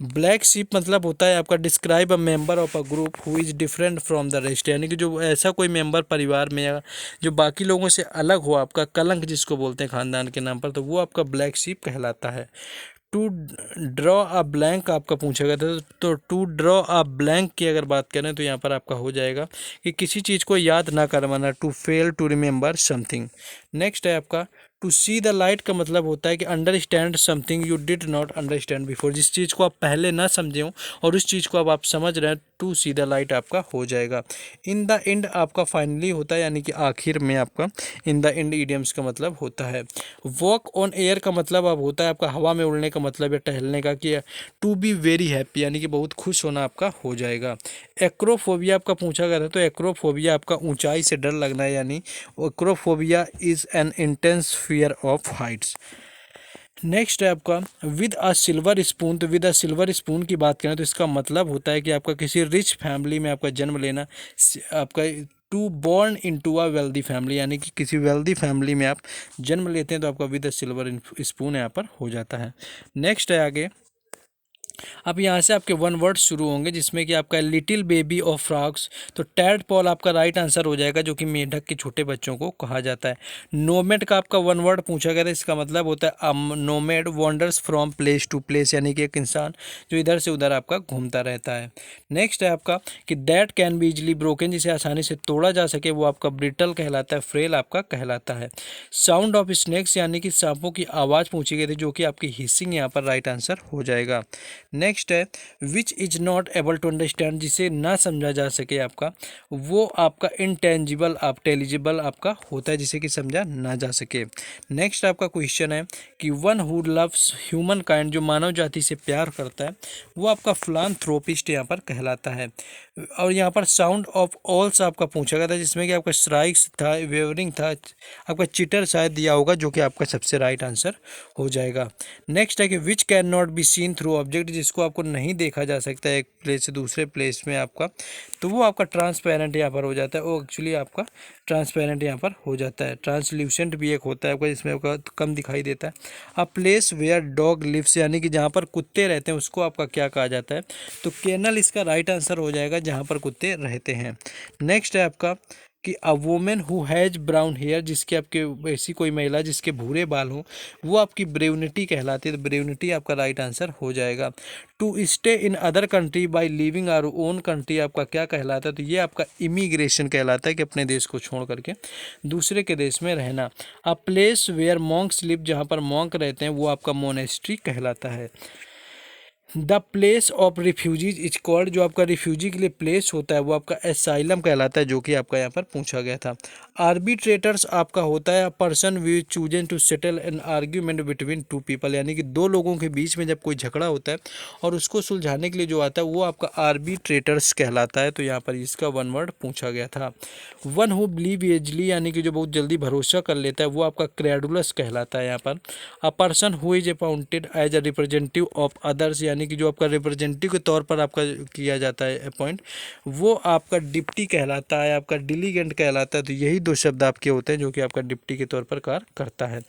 ब्लैक शिप मतलब होता है आपका describe a member of a group who is different from the rest, यानी कि जो ऐसा कोई मेंबर परिवार में या जो बाकी लोगों से अलग हो, आपका कलंक जिसको बोलते हैं खानदान के नाम पर, तो वो आपका ब्लैक शिप कहलाता है। टू ड्रॉ अ ब्लैंक आपका पूछा गया था तो टू ड्रॉ अ ब्लैंक की अगर बात करें तो यहाँ पर आपका हो जाएगा कि किसी चीज़ को याद ना करवाना, to fail to remember something. Next है आपका टू सी द लाइट का मतलब होता है कि understand something you did not understand before, जिस चीज़ को आप पहले ना समझे हो और उस चीज़ को अब आप समझ रहे हैं, टू सी द लाइट आपका हो जाएगा। इन द एंड आपका फाइनली होता है, यानी कि आखिर में आपका इन द एंड इडियम्स का मतलब होता है। वॉक ऑन एयर का मतलब अब होता है आपका हवा में उड़ने का मतलब है टहलने का, कि टू बी वेरी हैप्पी, यानी कि बहुत खुश होना आपका हो जाएगा। एक्रोफोबिया आपका पूछा गया था तो एक्रोफोबिया आपका ऊंचाई से डर लगना है, यानी acrophobia is an intense fear of Heights. Next है आपका विद अ सिल्वर स्पून, तो विद अ सिल्वर स्पून की बात करें तो इसका मतलब होता है कि आपका किसी रिच फैमिली में आपका जन्म लेना, आपका to born into a wealthy family, यानी कि किसी वेल्दी फैमिली में आप जन्म लेते हैं तो आपका विद अ सिल्वर स्पून यहाँ पर हो जाता है। नेक्स्ट है आगे अब यहाँ से आपके वन वर्ड शुरू होंगे जिसमें कि आपका लिटिल बेबी ऑफ फ्रॉग्स, तो टैडपॉल आपका राइट आंसर हो जाएगा, जो कि मेंढक के छोटे बच्चों को कहा जाता है। नोमेड का आपका वन वर्ड पूछा गया था, इसका मतलब होता है nomad wanders from place to place, यानी कि एक इंसान जो इधर से उधर आपका घूमता रहता है। नेक्स्ट है आपका कि that can be easily broken, जिसे आसानी से तोड़ा जा सके, वो आपका ब्रिटल कहलाता है, फ्रेल आपका कहलाता है। साउंड ऑफ स्नेक्स यानी कि सांपों की आवाज़ पूछी गई थी, जो कि आपकी हिसिंग यहाँ पर राइट आंसर हो जाएगा। नेक्स्ट है which is not able to understand, जिसे ना समझा जा सके आपका, वो आपका इंटेंजिबल आप टेलिजिबल आपका होता है, जिसे कि समझा ना जा सके। नेक्स्ट आपका क्वेश्चन है कि one who loves human kind, जो मानव जाति से प्यार करता है, वो आपका फिलान्थ्रोपिस्ट यहाँ पर कहलाता है। और यहाँ पर साउंड ऑफ ऑल्स आपका पूछा गया था, जिसमें कि आपका स्ट्राइक्स था, वेवरिंग था, आपका चिटर शायद दिया होगा, जो कि आपका सबसे राइट आंसर हो जाएगा। नेक्स्ट है कि which can not be seen through object, जिसको आपको नहीं देखा जा सकता है एक प्लेस से दूसरे प्लेस में आपका, तो वो आपका ट्रांसपेरेंट यहाँ पर हो जाता है, वो एक्चुअली आपका ट्रांसपेरेंट यहाँ पर हो जाता है। ट्रांसल्यूसेंट भी एक होता है आपका, जिसमें आपका कम दिखाई देता है। A place where dog lives, यानी कि जहाँ पर कुत्ते रहते हैं, उसको आपका क्या कहा जाता है, तो केनल इसका राइट आंसर हो जाएगा, जहाँ पर कुत्ते रहते हैं। नेक्स्ट है आपका कि a women who has brown hair, जिसके आपके ऐसी कोई महिला जिसके भूरे बाल हों, वो आपकी ब्रेवनिटी कहलाती है, तो ब्रेवनिटी आपका राइट आंसर हो जाएगा। To stay in other country by living our own country आपका क्या कहलाता है, तो ये आपका इमिग्रेशन कहलाता है, कि अपने देश को छोड़ करके दूसरे के देश में रहना। A place where monks live, जहाँ पर मॉन्क रहते हैं, वो आपका मोनेस्ट्री कहलाता है। The place of refugees is called, जो आपका रिफ्यूजी के लिए प्लेस होता है, वो आपका एसाइलम कहलाता है, जो कि आपका यहाँ पर पूछा गया था। आर्बिट्रेटर्स आपका होता है person we chosen to settle an argument between two people, यानी कि दो लोगों के बीच में जब कोई झगड़ा होता है और उसको सुलझाने के लिए जो आता है, वो आपका आर्बिट्रेटर्स कहलाता है, तो यहाँ पर इसका वन वर्ड पूछा गया था। वन हु बिलीव एजली, यानी कि जो बहुत जल्दी भरोसा कर लेता है, वो आपका क्रेडुलस कहलाता है यहाँ पर। A person who is appointed as a representative of others, यानी कि जो आपका रिप्रेजेंटेटिव के तौर पर आपका किया जाता है अपॉइंट, वो आपका डिप्टी कहलाता है, आपका डिलीगेंट कहलाता है, तो यही दो शब्द आपके होते हैं, जो कि आपका डिप्टी के तौर पर कार्य करता है।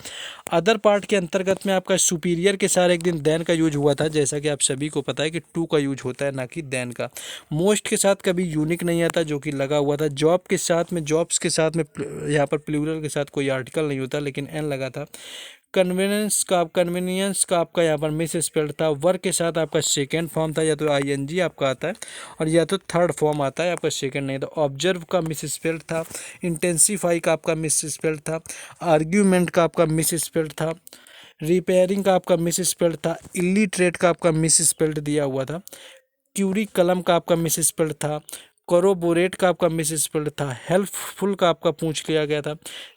अदर पार्ट के अंतर्गत में आपका सुपीरियर के साथ एक दिन देन का यूज हुआ था, जैसा कि आप सभी को पता है कि टू का यूज होता है, ना कि देन का। मोस्ट के साथ कभी यूनिक नहीं आता, जो कि लगा हुआ था। जॉब के साथ में, जॉब्स के साथ में यहाँ पर प्लूरल के साथ कोई आर्टिकल नहीं होता, लेकिन एन लगा था। कन्वीनियंस का आपका यहाँ पर मिस स्पेल्ड था। वर्क के साथ आपका सेकेंड फॉर्म था, या तो आईएनजी आपका आता है, और या तो थर्ड फॉर्म आता है, आपका सेकेंड नहीं था। ऑब्जर्व का मिस स्पेल्ड था। इंटेंसीफाई का आपका मिस स्पेल्ड था। आर्ग्यूमेंट का आपका मिस स्पेल्ड था। रिपेयरिंग का आपका मिस स्पेल्ड था। इलिटरेट का आपका मिस स्पेल्ड दिया हुआ था। क्यूरी कलम का आपका मिस स्पेल्ड था। कोरोबोरेट का आपका मिस स्पेल्ड था। हेल्पफुल का आपका पूछ लिया गया था।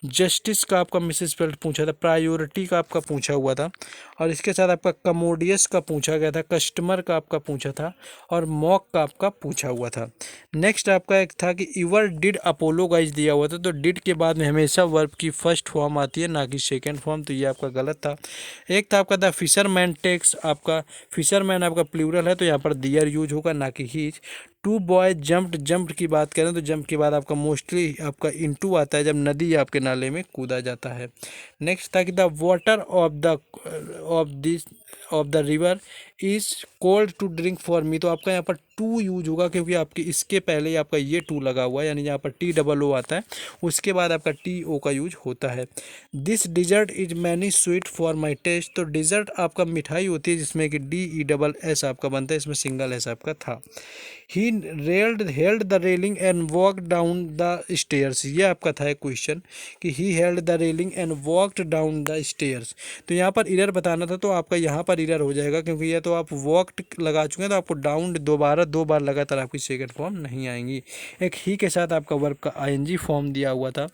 जस्टिस का आपका मिस स्पेल्ड पूछा था। प्रायोरिटी का आपका पूछा हुआ था, और इसके साथ आपका कमोडियस का पूछा गया था। कस्टमर का आपका पूछा था, और मॉक का आपका पूछा हुआ था। नेक्स्ट आपका एक था कि ईवर डिड अपोलोगाइज दिया हुआ था, तो डिड के बाद में हमेशा वर्ब की फर्स्ट फॉर्म आती है, ना कि सेकेंड फॉर्म, तो ये आपका गलत था। एक था आपका द फिशरमैन टेक्स, आपका फिशरमैन आपका प्लूरल है, तो यहाँ पर दियर यूज होगा, ना कि हीज। टू बॉय जंप्ड की बात करें तो जंप के बाद आपका मोस्टली आपका इनटू आता है, जब नदी आपके नाले में कूदा जाता है। नेक्स्ट था कि the water of the river is cold to drink for me, तो आपका यहाँ पर टू यूज होगा, क्योंकि आपके इसके पहले ही आपका ये टू लगा हुआ है, यानी यहाँ पर TOO आता है, उसके बाद आपका TO का यूज होता है। This dessert is many sweet for my taste, तो डिजर्ट आपका मिठाई होती है, जिसमें कि DESS आपका बनता है, इसमें सिंगल एस आपका था। He held the railing and walk down the stairs, ये आपका था एक क्वेश्चन कि he held the railing and walked down the stairs, तो यहाँ पर इरर बताना था, तो आपका यहाँ पर इरर हो जाएगा, क्योंकि ये तो आप वॉकड लगा चुके हैं, तो आपको डाउन दो बार लगातार आपकी सेकंड फॉर्म नहीं आएंगी। एक ही के साथ आपका वर्ब का ING फॉर्म दिया हुआ था।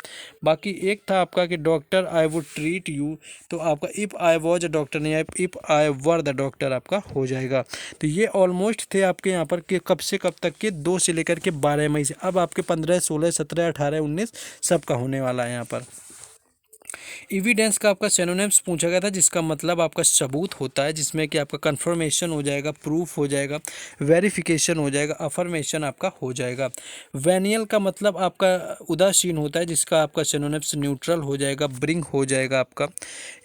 बाकी एक था आपका कि doctor I would treat you, तो आपका if I was a doctor नहीं, if I were the doctor आपका हो जाएगा। तो ये ऑलमोस्ट थे आपके यहाँ पर कि कब से कब तक के 2 से लेकर के 12 मई से। अब आपके 15, 16, 17, 18, 19 सबका होने वाला है यहाँ पर। एविडेंस का आपका सिनोनिम्स पूछा गया था, जिसका मतलब आपका सबूत होता है, जिसमें कि आपका कंफर्मेशन हो जाएगा, प्रूफ हो जाएगा, वेरिफिकेशन हो जाएगा, अफर्मेशन आपका हो जाएगा। वेनियल का मतलब आपका उदासीन होता है, जिसका आपका सिनोनिम्स न्यूट्रल हो जाएगा, ब्रिंग हो जाएगा आपका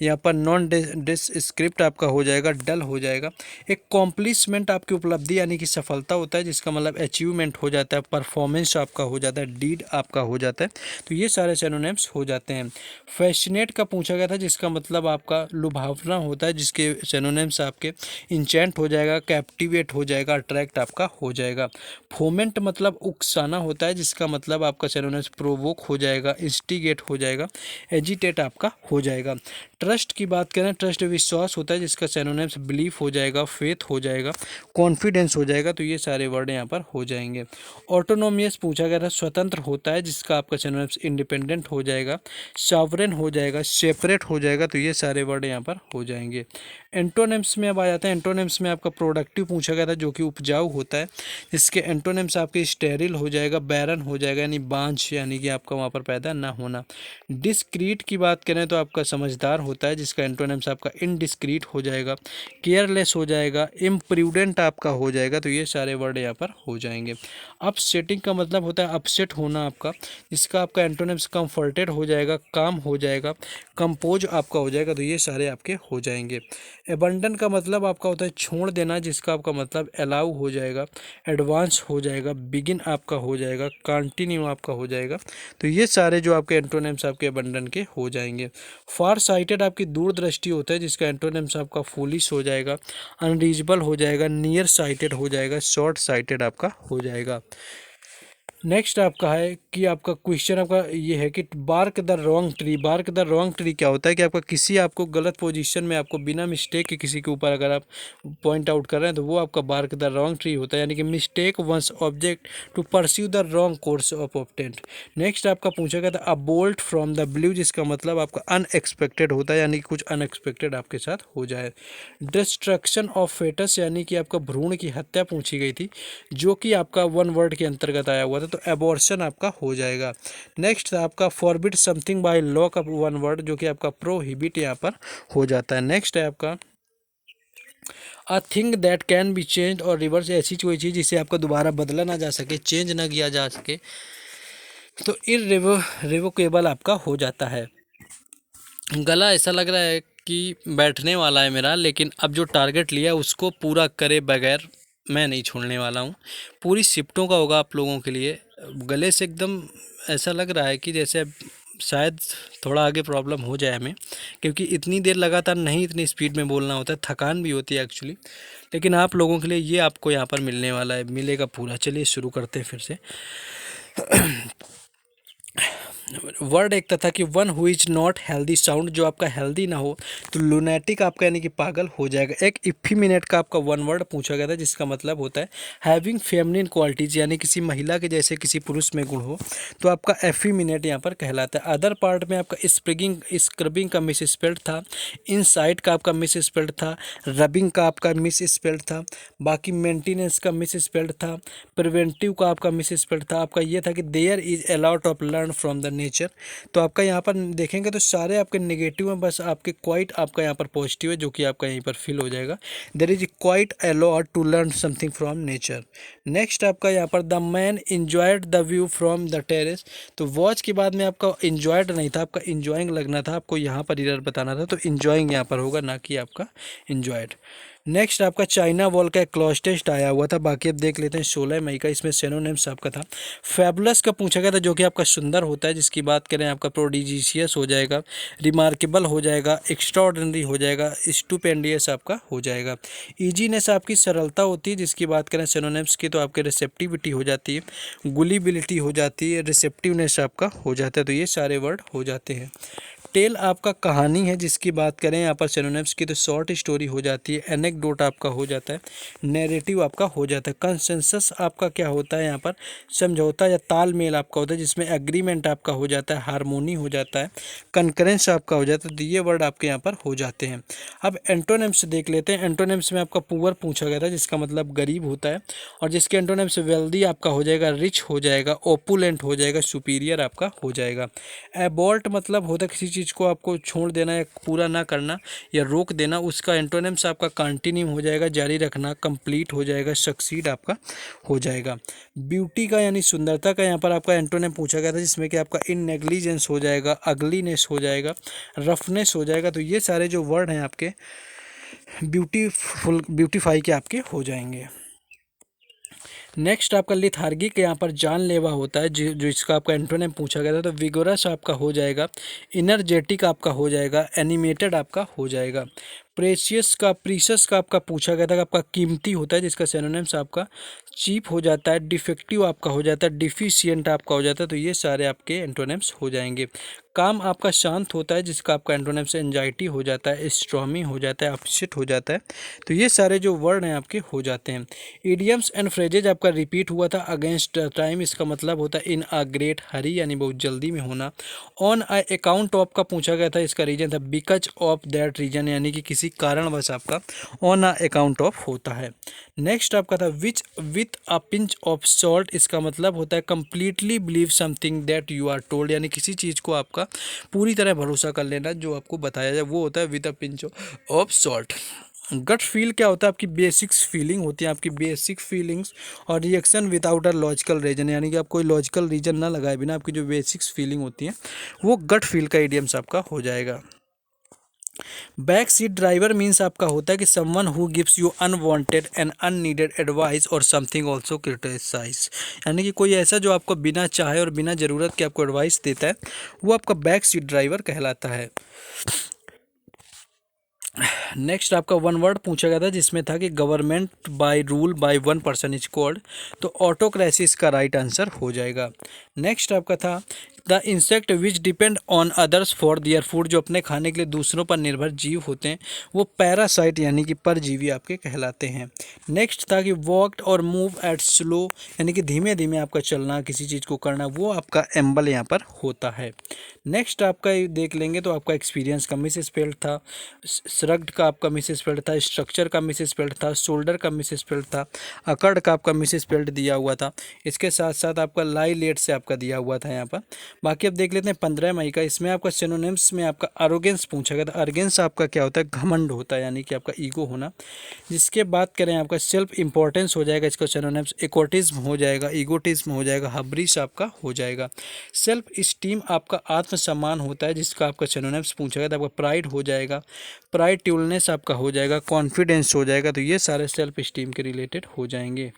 यहाँ पर, नॉन डिस्क्रिप्ट आपका हो जाएगा, डल हो जाएगा। एक कॉम्प्लीसमेंट आपकी उपलब्धि यानी कि सफलता होता है, जिसका मतलब अचीवमेंट हो जाता है, परफॉर्मेंस आपका हो जाता है, डीड आपका हो जाता है। तो ये सारे सिनोनिम्स हो जाते हैं। फैसिनेट का पूछा गया था, जिसका मतलब आपका लुभावना होता है, जिसके सिनोनिम्स आपके इंचेंट हो जाएगा, कैप्टिवेट हो जाएगा, अट्रैक्ट आपका हो जाएगा। फोमेंट मतलब उकसाना होता है, जिसका मतलब आपका सिनोनिम्स प्रोवोक हो जाएगा, इंस्टिगेट हो जाएगा, एजिटेट आपका हो जाएगा। ट्रस्ट की बात करें, ट्रस्ट विश्वास होता है, जिसका सिनोनिम्स बिलीफ हो जाएगा, फेथ हो जाएगा, कॉन्फिडेंस हो जाएगा। तो ये सारे वर्ड यहाँ पर हो जाएंगे। ऑटोनोमियस पूछा गया था, स्वतंत्र होता है, जिसका आपका सिनोनिम्स इंडिपेंडेंट हो जाएगा, सॉवरेन हो जाएगा, सेपरेट हो जाएगा। तो ये सारे वर्ड यहाँ पर हो जाएंगे। एंटोनिम्स में अब आ जाते हैं। एंटोनिम्स में आपका प्रोडक्टिव पूछा गया था, जो कि उपजाऊ होता है, जिसके एंटोनिम्स आपके स्टेरिल हो जाएगा, बैरन हो जाएगा, यानी बांझ, यानी कि आपका वहाँ पर पैदा ना होना। डिस्क्रीट की बात करें तो आपका समझदार होता है, जिसका एंटोनिम्स आपका इनडिस्क्रीट हो जाएगा, केयरलेस हो जाएगा, इम्प्रूडेंट आपका हो जाएगा। तो ये सारे वर्ड यहाँ पर हो जाएंगे। अपसेटिंग का मतलब होता है अपसेट होना आपका, जिसका आपका एंटोनिम्स कंफर्टेड हो जाएगा, काम हो जाएगा, कंपोज आपका हो जाएगा। तो ये सारे आपके हो जाएंगे। एबंडन का मतलब आपका होता है छोड़ देना, जिसका आपका मतलब अलाउ हो जाएगा, एडवांस हो जाएगा, बिगिन आपका हो जाएगा, कंटिन्यू आपका हो जाएगा। तो ये सारे जो आपके एंटोनिम्स आपके एबंडन के हो जाएंगे। फार साइटेड आपकी दूरदृष्टि होता है, जिसका एंटोनिम्स आपका फूलिश हो जाएगा, अनरीजबल हो जाएगा, नियर साइटेड हो जाएगा, शॉर्ट साइटेड आपका हो जाएगा। नेक्स्ट आपका है कि आपका क्वेश्चन आपका ये है कि bark the wrong tree. Bark the wrong tree क्या होता है कि आपका किसी आपको गलत पोजीशन में आपको बिना मिस्टेक के किसी के ऊपर अगर आप पॉइंट आउट कर रहे हैं तो वो आपका बार्क द रॉन्ग ट्री होता है, यानी कि mistake one's object to pursue the wrong course of obtain. Next आपका पूछा गया था a bolt from the blue, जिसका मतलब आपका अनएक्सपेक्टेड होता है, यानी कि कुछ अनएक्सपेक्टेड आपके साथ हो जाए। डिस्ट्रक्शन ऑफ फेटस, यानी कि आपका भ्रूण की हत्या पूछी गई थी, जो कि आपका वन वर्ड के अंतर्गत आया हुआ था, तो एबॉर्शन आपका हो जाएगा। नेक्स्ट आपका फॉरबिड समथिंग बाय लॉ का वन वर्ड, जो कि आपका प्रोहिबिट यहाँ पर हो जाता है। नेक्स्ट है आपका a thing that can be change और रिवर्स, ऐसी कोई चीज़ जिसे आपका दोबारा बदला ना जा सके, चेंज ना किया जा सके, तो रिवोकेबल आपका हो जाता है। गला ऐसा लग रहा है कि बैठने वाला है मेरा, लेकिन अब जो टारगेट लिया उसको पूरा करे बगैर मैं नहीं छोड़ने वाला हूँ। पूरी शिफ्टों का होगा आप लोगों के लिए। गले से एकदम ऐसा लग रहा है कि जैसे शायद थोड़ा आगे प्रॉब्लम हो जाए हमें, क्योंकि इतनी देर लगातार नहीं इतनी स्पीड में बोलना होता है, थकान भी होती है एक्चुअली। लेकिन आप लोगों के लिए ये आपको यहाँ पर मिलने वाला है, मिलेगा पूरा। चलिए शुरू करते हैं फिर से। वर्ड एक था कि one who is not healthy sound, जो आपका हेल्दी ना हो तो लुनेटिक आपका यानी कि पागल हो जाएगा। एक इफीमिनेट का आपका वन वर्ड पूछा गया था, जिसका मतलब होता है हैविंग फेमिनिन क्वालिटीज, यानी किसी महिला के जैसे किसी पुरुष में गुण हो, तो आपका एफीमिनेट यहाँ पर कहलाता है। अदर पार्ट में आपका स्प्रिगिंग स्क्रबिंग का मिस स्पेल्ड था, इनसाइड का आपका मिस स्पेल्ड था, रबिंग का आपका मिस स्पेल्ड था, बाकी मेंटेनेंस का मिस स्पेल्ड था, प्रिवेंटिव का आपका मिस स्पेल्ड था। आपका ये था कि there is a lot of learn from the nature, तो आपका यहाँ पर देखेंगे तो सारे आपके नेगेटिव हैं, बस आपके क्वाइट आपका यहाँ पर पॉजिटिव है, जो कि आपका यहीं पर फिल हो जाएगा। There is quite a lot to learn something from nature. Next आपका यहाँ पर the man enjoyed the view from the terrace, तो वॉच के बाद में आपका इंजॉयड नहीं था, आपका इंजॉइंग लगना था, आपको यहाँ पर इरर बताना था, तो इंजॉइंग यहाँ पर होगा, ना कि आपका इंजॉयड। नेक्स्ट आपका चाइना वॉल का एक क्लॉज टेस्ट आया हुआ था, बाकी अब देख लेते हैं 16 मई का। इसमें सिनोनिम्स आपका था फैबुलस का पूछा गया था, जो कि आपका सुंदर होता है, जिसकी बात करें आपका प्रोडिजिशियस हो जाएगा, रिमार्केबल हो जाएगा, एक्स्ट्राऑर्डिनरी हो जाएगा, स्टुपेंडियस आपका हो जाएगा। ईजीनेस आपकी सरलता होती है, जिसकी बात करें सिनोनिम्स की तो आपके रिसेप्टिविटी हो जाती है, गुलिबिलिटी हो जाती है, रिसेप्टिवनेस आपका हो जाता है। तो ये सारे वर्ड हो जाते हैं। टेल आपका कहानी है, जिसकी बात करें यहाँ पर सिनोनिम्स की तो शॉर्ट स्टोरी हो जाती है, एनेक्डोट आपका हो जाता है, नैरेटिव आपका हो जाता है। कंसेंसस आपका क्या होता है यहाँ पर समझौता या तालमेल आपका होता है, जिसमें एग्रीमेंट आपका हो जाता है, हारमोनी हो जाता है, कंकरेंस आपका हो जाता है। तो ये वर्ड आपके यहाँ पर हो जाते हैं। अब एंटोनिम्स देख लेते हैं। एंटोनिम्स में आपका पुअर पूछा गया था, जिसका मतलब गरीब होता है, और जिसके एंटोनिम्स वेल्दी आपका हो जाएगा, रिच हो जाएगा, ओपुलेंट हो जाएगा, सुपीरियर आपका हो जाएगा। एबॉल्ट मतलब होता है किसी चीज़ चीज़ को आपको छोड़ देना या पूरा ना करना या रोक देना, उसका एंटोनिम्स आपका कंटिन्यू हो जाएगा, जारी रखना, कंप्लीट हो जाएगा, सक्सीड आपका हो जाएगा। ब्यूटी का यानी सुंदरता का यहाँ पर आपका एंटोनिम पूछा गया था, जिसमें कि आपका इननेग्लिजेंस हो जाएगा, अगलीनेस हो जाएगा, रफनेस हो जाएगा। तो ये सारे जो वर्ड हैं आपके ब्यूटीफाई के आपके हो जाएंगे। नेक्स्ट आपका लिथार्गिक यहाँ पर जानलेवा होता है, जो इसका आपका एंटोनिम पूछा गया था। तो विगोरस आपका हो जाएगा, इनर्जेटिक आपका हो जाएगा, एनिमेटेड आपका हो जाएगा। प्रीशियस का आपका पूछा गया था कि आपका कीमती होता है, जिसका सिनोनिम्स आपका चीप हो जाता है, डिफेक्टिव आपका हो जाता है, डिफिशियंट आपका हो जाता है। तो ये सारे आपके एंटोनिम्स हो जाएंगे। काम आपका शांत होता है, जिसका आपका एंटोनिम्स एंजाइटी हो जाता है, स्ट्रॉमी हो जाता है, अपसेट हो जाता है। तो ये सारे जो वर्ड हैं आपके हो जाते हैं। इडियम्स एंड फ्रेजेज आपका रिपीट हुआ था। अगेंस्ट टाइम इसका मतलब होता है इन अ ग्रेट हरी, यानी बहुत जल्दी में होना। ऑन अकाउंट ऑफ का पूछा गया था, इसका रीजन था बिकॉज ऑफ दैट रीजन, यानी कि किसी कारणवश आपका ऑन अकाउंट ऑफ होता है। नेक्स्ट आपका था which with a pinch of salt, इसका मतलब होता है completely believe something that you are told, यानी किसी चीज़ को आपका पूरी तरह भरोसा कर लेना जो आपको बताया जाए, वो होता है with a pinch of salt. Gut feel क्या होता है? आपकी बेसिक्स फीलिंग होती है, आपकी बेसिक फीलिंग्स और reaction without a logical reason, यानी कि आप कोई लॉजिकल रीजन ना लगाए बिना आपकी जो बेसिक्स फीलिंग होती हैं वो गट फील का इडियम्स आपका हो जाएगा। बैक सीट ड्राइवर मीन्स आपका होता है कि someone who gives you unwanted and unneeded advice और समथिंग ऑल्सो क्रिटिसाइज, यानी कि कोई ऐसा जो आपको बिना चाहे और बिना ज़रूरत के आपको एडवाइस देता है, वो आपका बैक सीट ड्राइवर कहलाता है। नेक्स्ट आपका वन वर्ड पूछा गया था, जिसमें था कि government by rule by one person is called, तो ऑटोक्रेसी इसका राइट आंसर हो जाएगा। नेक्स्ट आपका था the insect which depend on others for their food, जो अपने खाने के लिए दूसरों पर निर्भर जीव होते हैं वो पैरासाइट यानी कि परजीवी आपके कहलाते हैं। नेक्स्ट था कि वॉकड और मूव एट स्लो, यानी कि धीमे धीमे आपका चलना, किसी चीज़ को करना, वो आपका एम्बल यहाँ पर होता है। नेक्स्ट आपका देख लेंगे तो आपका एक्सपीरियंस का मिस स्पेल्ड था, श्रग्ड का आपका मिस स्पेल्ड था, स्ट्रक्चर का मिस स्पेल्ड था, शोल्डर का मिस स्पेल्ड था, अकड़ का आपका मिस स्पेल्ड दिया हुआ था। इसके साथ साथ आपका लाई लेट से आपका दिया हुआ था यहाँ पर। बाकी अब देख लेते हैं 15 मई का, इसमें आपका सिनोनिम्स में आपका अरोगेंस पूछा गया था। अरोगेंस आपका क्या होता है? घमंड होता है, यानी कि आपका ईगो होना। जिसके बात करें आपका सेल्फ इंपॉर्टेंस हो जाएगा, इसका सिनोनिम्स इकोटिज्म हो जाएगा, ईगोटिज्म हो जाएगा, हब्रिस आपका हो जाएगा। सेल्फ स्टीम आपका आत्मसम्मान होता है, जिसका आपका सिनोनिम्स पूछा गया था, आपका प्राइड हो जाएगा, प्राइडफुलनेस आपका हो जाएगा, कॉन्फिडेंस हो जाएगा। तो ये सारे सेल्फ स्टीम के रिलेटेड हो जाएंगे।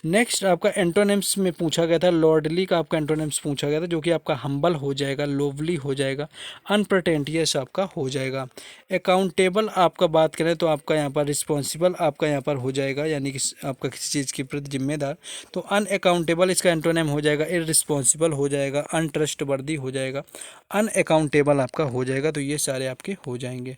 नेक्स्ट आपका एंटोनिम्स में पूछा गया था, लॉर्डली का आपका एंटोनिम्स पूछा गया था, जो कि आपका हम्बल हो जाएगा, लोवली हो जाएगा, अनप्रटेंटियस आपका हो जाएगा। अकाउंटेबल आपका बात करें तो आपका यहाँ पर रिस्पॉन्सिबल आपका यहाँ पर हो जाएगा, यानी कि आपका किसी चीज़ के प्रति जिम्मेदार। तो अनअकाउंटेबल इसका एंटोनिम हो जाएगा, इररिस्पॉन्सिबल हो जाएगा, अनट्रस्टवर्दी हो जाएगा, अनअकाउंटेबल आपका हो जाएगा। तो ये सारे आपके हो जाएंगे।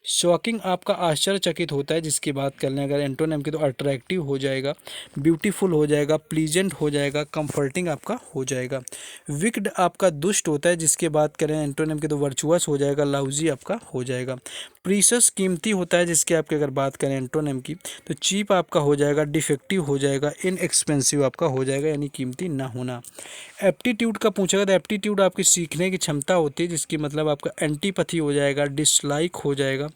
शॉकिंग आपका आश्चर्यचकित होता है, जिसकी बात कर लें अगर एंटोनिम की तो अट्रैक्टिव हो जाएगा, ब्यूटीफुल हो जाएगा, प्लीजेंट हो जाएगा, कंफर्टिंग आपका हो जाएगा। विक्ड आपका दुष्ट होता है, जिसके बात करें एंटोनिम की तो वर्चुअस हो जाएगा, लाउजी आपका हो जाएगा। प्रीशियस कीमती होता है, जिसकी आपकी अगर बात करें एंटोनिम की तो चीप आपका हो जाएगा, डिफेक्टिव हो जाएगा, इनएक्सपेंसिव आपका हो जाएगा, यानी कीमती ना होना। एप्टीट्यूड का पूछा गया था, एप्टीट्यूड आपकी सीखने की क्षमता होती है, जिसकी मतलब आपका एंटीपैथी हो जाएगा, डिसलाइक हो जाएगा,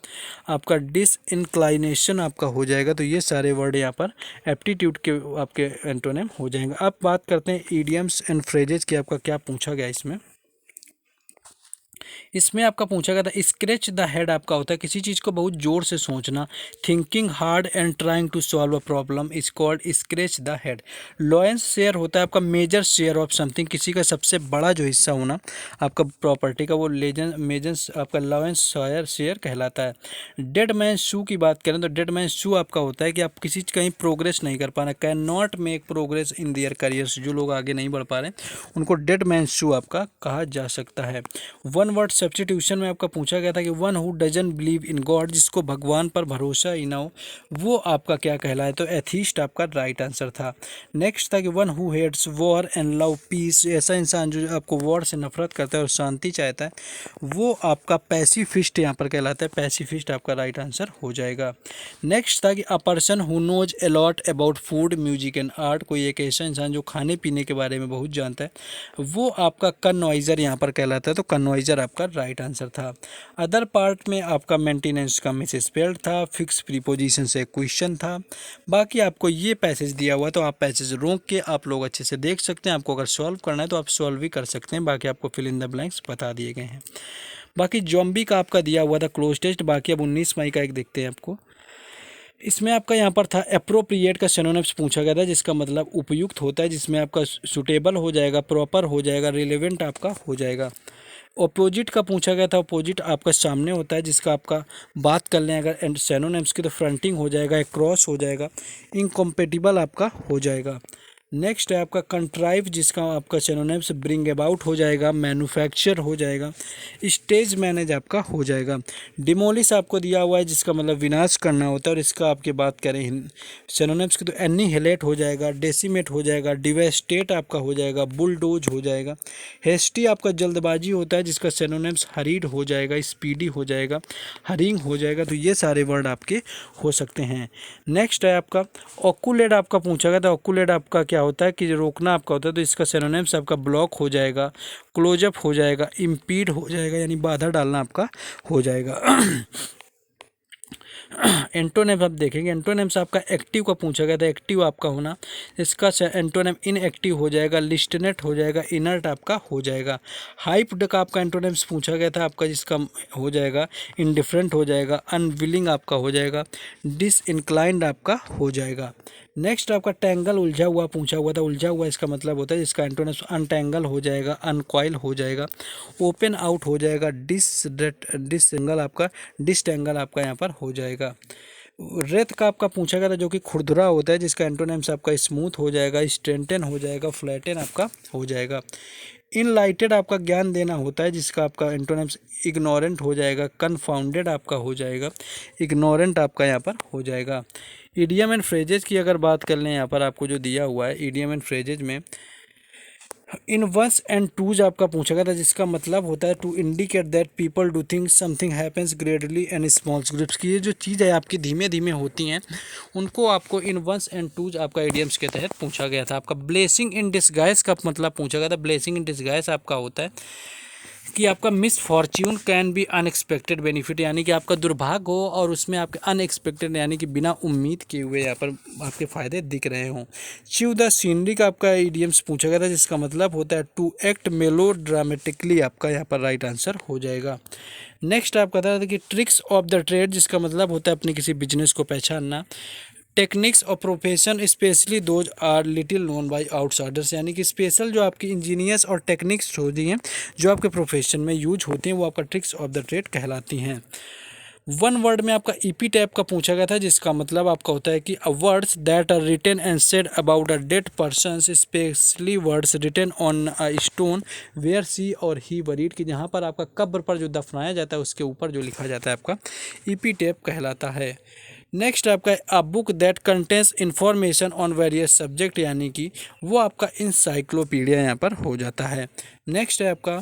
आपका डिसइंक्लाइनेशन आपका हो जाएगा। तो ये सारे वर्ड यहाँ पर एप्टीट्यूड के आपके एंटोनिम हो जाएंगे। अब बात करते हैं ईडियम्स एंड फ्रेजेस की, आपका क्या पूछा गया इसमें आपका पूछा गया था स्क्रैच द हेड आपका होता है किसी चीज़ को बहुत जोर से सोचना, thinking hard and trying to solve a problem is called scratch the head. Lion's share होता है आपका मेजर शेयर ऑफ समथिंग, किसी का सबसे बड़ा जो हिस्सा होना आपका प्रॉपर्टी का, वो मेजर आपका लॉयंस शेयर कहलाता है। डेड मैन शू की बात करें तो डेड मैन शू आपका होता है कि आप किसी कहीं प्रोग्रेस नहीं कर पा रहे, can not make progress in their careers, जो लोग आगे नहीं बढ़ पा रहे उनको डेड मैन शू आपका कहा जा सकता है। वन वर्ड सब्स्टिट्यूशन में आपका पूछा गया था कि one who doesn't believe in God, जिसको भगवान पर भरोसा ही ना हो, वो आपका क्या कहलाए, तो एथीस्ट आपका राइट आंसर था। नेक्स्ट था कि one who hates war and love peace, ऐसा इंसान जो आपको वॉर से नफरत करता है और शांति चाहता है, वो आपका पैसिफिस्ट यहाँ पर कहलाता है। पैसिफिस्ट आपका राइट आंसर हो जाएगा। नेक्स्ट था कि a person who knows a lot about food music and art, कोई एक ऐसा इंसान जो खाने पीने के बारे में बहुत जानता है, वो आपका कन्वाइजर यहाँ पर कहलाता है। तो कन्वाइजर आपका राइट आंसर था। अदर पार्ट में आपका मेंटेनेंस का मिसस्पेल्ड था। फिक्स प्रीपोजिशन से क्वेश्चन था। बाकी आपको ये पैसेज दिया हुआ, तो आप पैसेज रोक के आप लोग अच्छे से देख सकते हैं। आपको अगर सॉल्व करना है तो आप सॉल्व भी कर सकते हैं। बाकी आपको फिल इन द ब्लैंक्स बता दिए गए हैं। बाकी जॉम्बी का आपका दिया हुआ था क्लोज टेस्ट। बाकी अब 19 मई का एक देखते हैं आपको। इसमें आपका यहाँ पर था एप्रोप्रिएट का सिनोनिम्स पूछा गया था, जिसका मतलब उपयुक्त होता है, जिसमें आपका सुटेबल हो जाएगा, प्रॉपर हो जाएगा, रिलेवेंट आपका हो जाएगा। अपोजिट का पूछा गया था। अपोजिट आपका सामने होता है, जिसका आपका बात कर लें अगर एंड सिनोनिम्स की, तो फ्रंटिंग हो जाएगा, क्रॉस हो जाएगा, इनकम्पेटिबल आपका हो जाएगा। नेक्स्ट है आपका कंट्राइव, जिसका आपका सिनोनिम्स ब्रिंग अबाउट हो जाएगा, मैन्युफैक्चर हो जाएगा, स्टेज मैनेज आपका हो जाएगा। डिमोलिश आपको दिया हुआ है, जिसका मतलब विनाश करना होता है, और इसका आपकी बात करें सिनोनिम्स की, तो एनिहिलेट हो जाएगा, डेसिमेट हो जाएगा, डिवेस्टेट आपका हो जाएगा, बुलडोज हो जाएगा। हेस्टी आपका जल्दबाजी होता है, जिसका सिनोनिम्स हरीड हो जाएगा, स्पीडी हो जाएगा, हरिंग हो जाएगा। तो ये सारे वर्ड आपके हो सकते हैं। नेक्स्ट है आपका ऑकुलेट आपका पूछा गया था। ऑकुलेट आपका क्या होता है कि रोकना आपका होता है, तो इसका सिनोनिम्स आपका ब्लॉक हो जाएगा, क्लोजअप हो जाएगा, इम्पीड हो जाएगा, यानी बाधा डालना आपका हो जाएगा। एंटोनिम आप देखेंगे। एंटोनिम्स आपका एक्टिव का पूछा गया था। एक्टिव आपका होना, इसका एंटोनिम इनएक्टिव हो जाएगा, लिस्टनेट हो जाएगा, इनर्ट आपका हो जाएगा। हाइप्ड का आपका एंटोनिम्स पूछा गया था आपका, जिसका हो जाएगा इनडिफरेंट हो जाएगा, अनविलिंग आपका हो जाएगा, डिसइंक्लाइंड आपका हो जाएगा। नेक्स्ट आपका टैंगल उलझा हुआ पूछा हुआ था। उलझा हुआ इसका मतलब होता है, जिसका एंटोनिम्स अनटैंगल हो जाएगा, अनकॉइल हो जाएगा, ओपन आउट हो जाएगा, डिसटेंगल आपका डिसटेंगल आपका यहाँ पर हो जाएगा। रेत का आपका पूछा गया था, जो कि खुरदुरा होता है, जिसका एंटोनिम्स आपका स्मूथ हो जाएगा, स्ट्रेंटन हो जाएगा, फ्लैटन आपका हो जाएगा। इनलाइटेड आपका ज्ञान देना होता है, जिसका आपका एंटोनिम्स इग्नोरेंट हो जाएगा, कन्फाउंडेड आपका हो जाएगा, इग्नोरेंट आपका यहाँ पर हो जाएगा। ईडियम एंड फ्रेजेज की अगर बात कर लें, यहाँ पर आपको जो दिया हुआ है ईडियम एंड फ्रेजेज में इन वंस एंड टूज आपका पूछा गया था, जिसका मतलब होता है to indicate that people do things something happens gradually and small groups की। ये जो चीज़ है आपकी धीमे धीमे होती हैं, उनको आपको इन वंस एंड टूज आपका इडियम्स के तहत पूछा गया था। आपका ब्लेसिंग इन डिस्गाइज का मतलब पूछा गया था। ब्लेसिंग इन डिस्गाइज आपका होता है कि आपका miss Fortune can be unexpected benefit, यानी कि आपका दुर्भाग्य हो और उसमें आपके अनएक्सपेक्टेड यानी कि बिना उम्मीद किए हुए यहाँ पर आपके फ़ायदे दिख रहे हों। च्यू द सीनरी का आपका इडियम्स पूछा गया था, जिसका मतलब होता है टू एक्ट मेलो ड्रामेटिकली, आपका यहाँ पर राइट आंसर हो जाएगा। नेक्स्ट आपका था कि ट्रिक्स ऑफ द ट्रेड, जिसका मतलब होता है अपने किसी बिजनेस को पहचानना। टेक्निक्स और profession specially those are little known by outsiders, यानी कि स्पेशल जो आपकी इंजीनियर्स और टेक्निक्स होती हैं, जो आपके प्रोफेशन में यूज होती हैं, वो आपका ट्रिक्स ऑफ द ट्रेड कहलाती हैं। वन वर्ड में आपका ईपी टैप का पूछा गया था, जिसका मतलब आपका होता है कि words that are written and said about a dead person, specially words written on a stone where she और ही बरीड, कि जहाँ पर आपका कब्र पर जो दफनाया जाता है उसके ऊपर जो लिखा जाता है आपका ईपी टैप कहलाता है। नेक्स्ट आपका a book that contains information on various subject, यानी कि वो आपका इंसाइक्लोपीडिया यहाँ पर हो जाता है। नेक्स्ट है आपका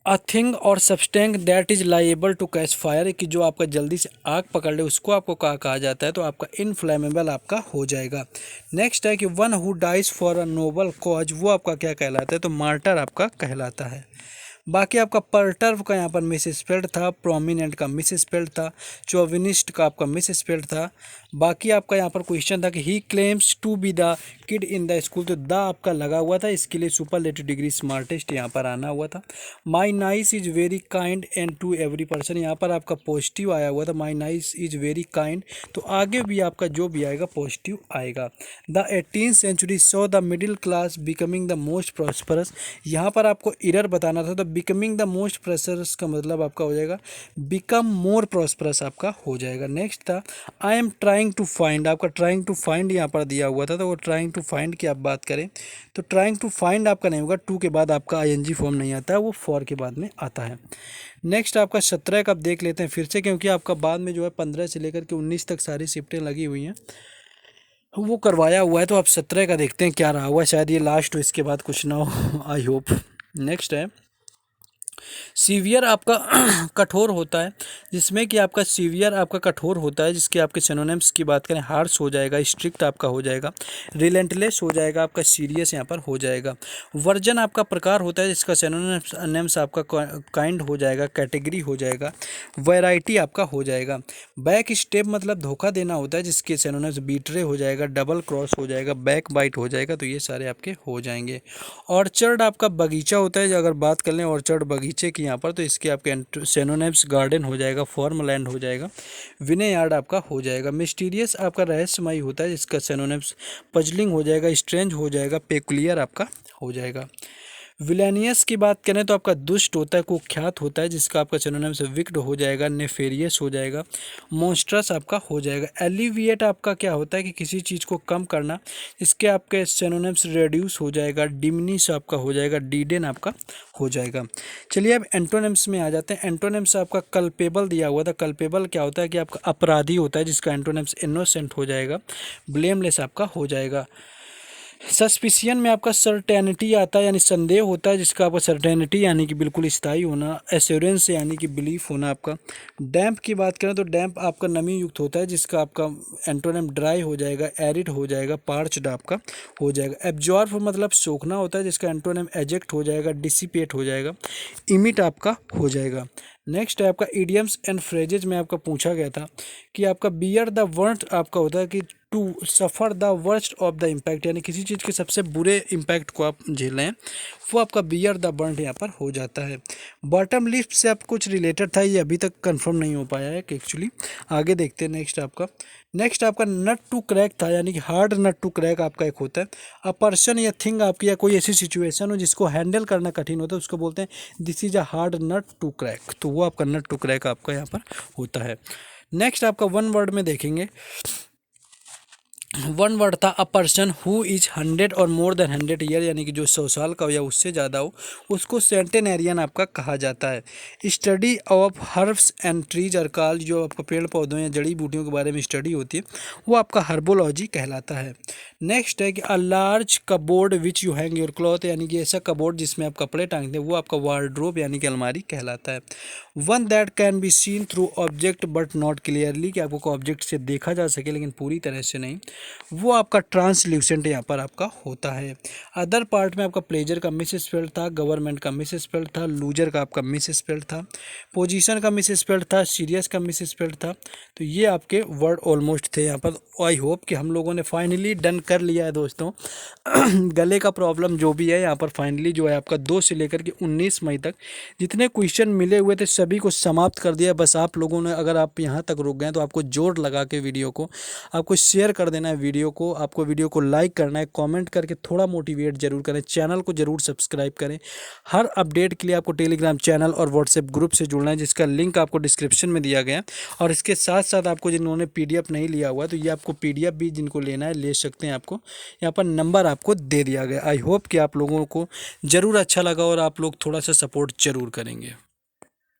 अ थिंग और substance that is liable to catch fire, कि जो आपका जल्दी से आग पकड़ ले उसको आपको कहा जाता है, तो आपका इनफ्लेमेबल आपका हो जाएगा। नेक्स्ट है कि one who dies for a noble cause, वो आपका क्या कहलाता है, तो मार्टर आपका कहलाता है। बाकी आपका परटर्व का यहाँ पर मिस स्पेल्ड था, प्रोमिनेंट का मिस स्पेल्ड था, चोविनिस्ट का आपका मिस स्पेल्ड था। बाकी आपका यहाँ पर क्वेश्चन था कि he claims to be the kid in the school, तो द आपका लगा हुआ था, इसके लिए सुपरलेटिव डिग्री स्मार्टेस्ट यहाँ पर आना हुआ था। My nice is very kind and to every person, यहाँ पर आपका पॉजिटिव आया हुआ था, my nice is very kind, तो आगे भी आपका जो भी आएगा पॉजिटिव आएगा। The 18th century saw the middle class becoming the most prosperous, यहाँ पर आपको एरर बताना था, तो बिकमिंग द मोस्ट प्रेसरस का मतलब आपका हो जाएगा बिकम मोर प्रॉस्परस आपका हो जाएगा। नेक्स्ट था I am trying to find, आपका ट्राइंग टू फाइंड यहाँ पर दिया हुआ था, तो वो ट्राइंग टू फाइंड की आप बात करें तो ट्राइंग टू फाइंड आपका नहीं होगा, टू के बाद आपका आईएनजी फॉर्म नहीं आता है, वो फॉर के बाद में आता है। नेक्स्ट आपका 17 का आप देख लेते हैं फिर से, क्योंकि आपका बाद में जो है 15 से लेकर के 19 तक सारी शिफ्टें लगी हुई हैं, वो करवाया हुआ है। तो आप 17 का देखते हैं क्या रहा हुआ है, शायद ये लास्ट हो, इसके बाद कुछ ना हो, आई होप। नेक्स्ट है सीवियर आपका कठोर होता है, जिसमें कि आपका सीवियर आपका कठोर होता है, जिसके आपके सिनोनिम्स की बात करें हार्श हो जाएगा, स्ट्रिक्ट आपका हो जाएगा, रिलेंटलेस हो जाएगा, आपका सीरियस यहाँ पर हो जाएगा। वर्जन आपका प्रकार होता है, जिसका सिनोनिम्स आपका काइंड हो जाएगा, कैटेगरी हो जाएगा, वैरायटी आपका हो जाएगा। बैक स्टेप मतलब धोखा देना होता है, जिसके सिनोनिम्स बीट्रे हो जाएगा, डबल क्रॉस हो जाएगा, बैक बाइट हो जाएगा। तो ये सारे आपके हो जाएंगे। ऑर्चर्ड आपका बगीचा होता है, अगर बात कर लें ऑर्चर्ड बगीचे की यहाँ पर, तो इसके आपके सिनोनिम्स गार्डन हो जाएगा, फॉर्मलैंड हो जाएगा, विनेयार्ड आपका हो जाएगा। मिस्टीरियस आपका रहस्यमयी होता है, जिसका सिनोनिम्स पजलिंग हो जाएगा, स्ट्रेंज हो जाएगा, पेकुलियर आपका हो जाएगा। विलेनियस की बात करें तो आपका दुष्ट होता है, कुख्यात होता है, जिसका आपका सिनोनिम्स विक्ड हो जाएगा, नेफेरियस हो जाएगा, मॉन्स्ट्रस आपका हो जाएगा। एलिविएट आपका क्या होता है कि किसी चीज़ को कम करना, इसके आपके सिनोनिम्स रेड्यूस हो जाएगा, डिमिनिश आपका हो जाएगा, डीडेन आपका हो जाएगा। चलिए अब एंटोनिम्स में आ जाते हैं। एंटोनिम्स आपका कल्पेबल दिया हुआ था, कल्पेबल क्या होता है कि आपका अपराधी होता है, जिसका एंटोनिम्स इनोसेंट हो जाएगा, ब्लेमलेस आपका हो जाएगा। सस्पिशियन में आपका सर्टेनिटी आता है, यानी संदेह होता है, जिसका आपका सर्टेनिटी यानी कि बिल्कुल स्थायी होना, एश्योरेंस यानी कि बिलीफ होना आपका। डैम्प की बात करें तो डैम्प आपका नमी युक्त होता है, जिसका आपका एंटोनिम ड्राई हो जाएगा, एरिड हो जाएगा, पार्च्ड आपका हो जाएगा। एब्जॉर्ब मतलब सोखना होता है, जिसका एंटोनिम एजेक्ट हो जाएगा, डिसिपेट हो जाएगा, इमिट आपका हो जाएगा। नेक्स्ट है आपका इडियम्स एंड फ्रेजेज में आपका पूछा गया था कि आपका बियर द वर्स्ट आपका होता है कि to suffer the worst of the impact, यानी किसी चीज़ के सबसे बुरे इम्पैक्ट को आप झेल रहे हैं, वो आपका बियर द बर्न्ट यहाँ पर हो जाता है। बॉटम लिफ्ट से आप कुछ रिलेटेड था, ये अभी तक कंफर्म नहीं हो पाया है कि एक्चुअली, आगे देखते हैं। नेक्स्ट आपका नट टू क्रैक था, यानी कि हार्ड नट टू क्रैक आपका एक होता है। अ पर्सन या थिंग आपकी या कोई ऐसी सिचुएशन हो जिसको हैंडल करना कठिन होता है, उसको बोलते हैं this is a hard nut to crack, तो वो आपका नट टू क्रैक आपका यहाँ पर होता है। नेक्स्ट आपका वन वर्ड में देखेंगे, वन वर्ड था अ पर्सन हु इज 100 और मोर देन 100 ईयर, यानी कि जो 100 साल का हो या उससे ज़्यादा हो, उसको सेंटेनेरियन आपका कहा जाता है। Study of herbs and trees are called, जो आपका पेड़ पौधों या जड़ी बूटियों के बारे में स्टडी होती है, वो आपका हर्बोलॉजी कहलाता है। नेक्स्ट है कि a large cupboard which you hang your cloth, यानी कि ऐसा कबोर्ड जिसमें आप कपड़े टांगते हैं, वो आपका वार्डरोब यानी कि अलमारी कहलाता है। One that can be seen through object but not clearly, कि आपको ऑब्जेक्ट से देखा जा सके लेकिन पूरी तरह से नहीं, वो आपका ट्रांसल्यूसेंट यहाँ पर आपका होता है। अदर पार्ट में आपका प्लेजर का मिस स्पेल्ड था, गवर्नमेंट का मिस स्पेल्ड था, लूजर का आपका मिस स्पेल्ड था, पोजीशन का मिस स्पेल्ड था, सीरियस का मिस स्पेल्ड था। तो ये आपके वर्ड ऑलमोस्ट थे यहाँ पर। आई होप कि हम लोगों ने फाइनली डन कर लिया है दोस्तों। गले का प्रॉब्लम जो भी है यहाँ पर फाइनली जो है आपका 2 से लेकर के 19 मई तक जितने क्वेश्चन मिले हुए थे सभी को समाप्त कर दिया। बस आप लोगों ने, अगर आप यहाँ तक रुक गए तो आपको जोर लगा के वीडियो को आपको शेयर कर देना है, वीडियो को आपको वीडियो को लाइक करना है, कमेंट करके थोड़ा मोटिवेट जरूर करें, चैनल को जरूर सब्सक्राइब करें। हर अपडेट के लिए आपको टेलीग्राम चैनल और व्हाट्सएप ग्रुप से जुड़ना है, जिसका लिंक आपको डिस्क्रिप्शन में दिया गया है। और इसके साथ साथ आपको जिन्होंने PDF नहीं लिया हुआ है, तो ये आपको PDF भी जिनको लेना है ले सकते हैं, आपको यहाँ पर नंबर आपको दे दिया गया। आई होप कि आप लोगों को ज़रूर अच्छा लगा और आप लोग थोड़ा सा सपोर्ट जरूर करेंगे।